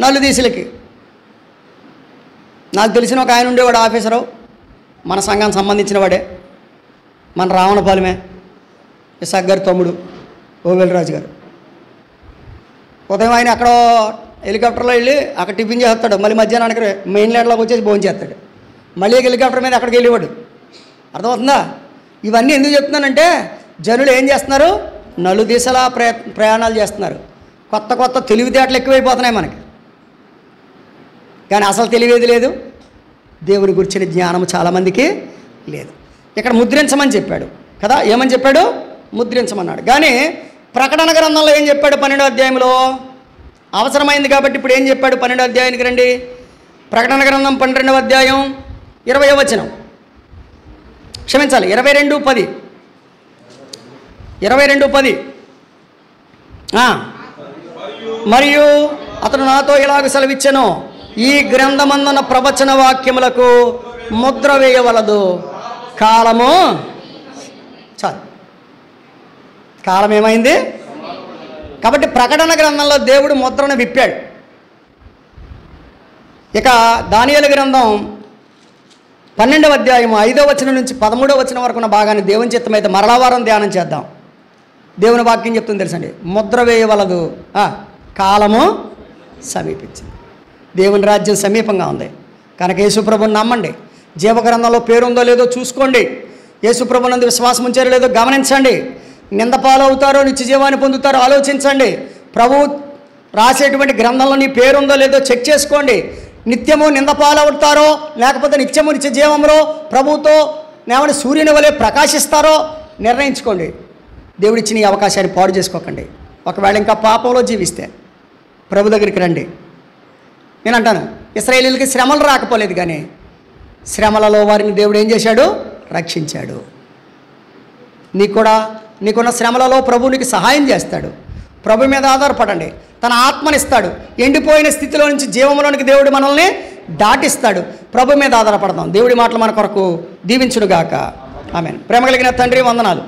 నలు దిశలకి. నాకు తెలిసిన ఒక ఆయన ఉండేవాడు, ఆఫీసరు, మన సంఘానికి సంబంధించిన వాడే, మన రావణపాలెమే, ఇసాక్ గారి తమ్ముడు ఓవేలరాజు గారు. ఉదయం ఆయన అక్కడ హెలికాప్టర్లో వెళ్ళి అక్కడ టిఫిన్ చేస్తాడు, మళ్ళీ మధ్యాహ్నానికి మెయిన్ ల్యాండ్లోకి వచ్చేసి భోజనం చేస్తాడు, మళ్ళీ హెలికాప్టర్ మీద అక్కడికి వెళ్ళేవాడు. అర్థమవుతుందా? ఇవన్నీ ఎందుకు చెప్తున్నానంటే జనులు ఏం చేస్తున్నారు? నలు దిశలా ప్రయాణాలు చేస్తున్నారు. కొత్త కొత్త తెలివితేటలు ఎక్కువైపోతున్నాయి మనకి, కానీ అసలు తెలివేది లేదు. దేవుని గురించిన జ్ఞానం చాలామందికి లేదు. ఇక్కడ ముద్రించమని చెప్పాడు కదా, ఏమని చెప్పాడు? ముద్రించమన్నాడు. కానీ ప్రకటన గ్రంథంలో ఏం చెప్పాడు? 12వ అధ్యాయంలో అవసరమైంది కాబట్టి ఇప్పుడు ఏం చెప్పాడు? 12వ అధ్యాయానికి రండి. ప్రకటన గ్రంథం 12వ అధ్యాయం 20వ వచనం, క్షమించాలి 22:10. 22:10 మరియు అతడు నాతో ఇలాగ సెలవిచ్చెను, ఈ గ్రంథమందున ప్రవచన వాక్యములకు ముద్ర వేయవలదు. కాలము చాలు. కాలం ఏమైంది? కాబట్టి ప్రకటన గ్రంథంలో దేవుడు ముద్రను విప్పాడు. ఇక దానియేలు గ్రంథం 12వ అధ్యాయం 5వ వచనం నుంచి 13వ వచనం వరకు ఉన్న భాగాన్ని దేవుని చిత్తమైతే మరలా వారం ధ్యానం చేద్దాం. దేవుని వాక్యం చెప్తుంది తెలుసండి, ముద్ర వేయవలదు, కాలము సమీపించింది. దేవుని రాజ్యం సమీపంగా ఉంది కనుక యేసుప్రభుని నమ్మండి. జీవగ్రంథంలో పేరుందో లేదో చూసుకోండి. యేసుప్రభునందు విశ్వాసం ఉంచారో లేదో గమనించండి. నిందపాలు అవుతారో నిత్య జీవాన్ని పొందుతారో ఆలోచించండి. ప్రభు రాసేటువంటి గ్రంథంలో నీ పేరుందో లేదో చెక్ చేసుకోండి. నిత్యము నిందపాలు అవుతారో లేకపోతే నిత్యము నిత్య జీవంలో ప్రభుతో నేమని సూర్యుని వలె ప్రకాశిస్తారో నిర్ణయించుకోండి. దేవుడిచ్చిన ఈ అవకాశాన్ని పాడు చేసుకోకండి. ఒకవేళ ఇంకా పాపంలో జీవిస్తే ప్రభు దగ్గరికి రండి. నేను అంటాను, ఇశ్రాయేలీయులకి శ్రమలు రాకపోలేదు, కానీ శ్రమలలో వారిని దేవుడు ఏం చేశాడు? రక్షించాడు. నీకున్న శ్రమలలో ప్రభు నీకు సహాయం చేస్తాడు. ప్రభు మీద ఆధారపడండి. తన ఆత్మనిస్తాడు. ఎండిపోయిన స్థితిలో నుంచి జీవంలోనికి దేవుడు మనల్ని దాటిస్తాడు. ప్రభు మీద ఆధారపడదాం. దేవుడి మాటలు మన కొరకు దీవించునుగాక. ఆమేన్. ప్రేమ కలిగిన తండ్రి వందనాలు.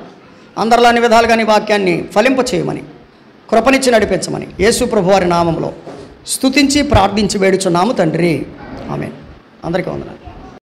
అందరిలో అన్ని విధాలుగా నీ వాక్యాన్ని ఫలింప చేయమని, కృపనిచ్చి నడిపించమని యేసు ప్రభు వారి నామంలో స్తుతించి ప్రార్థించి వేడుచున్నాము తండ్రి. ఆమేన్. అందరికీ వందనాలు.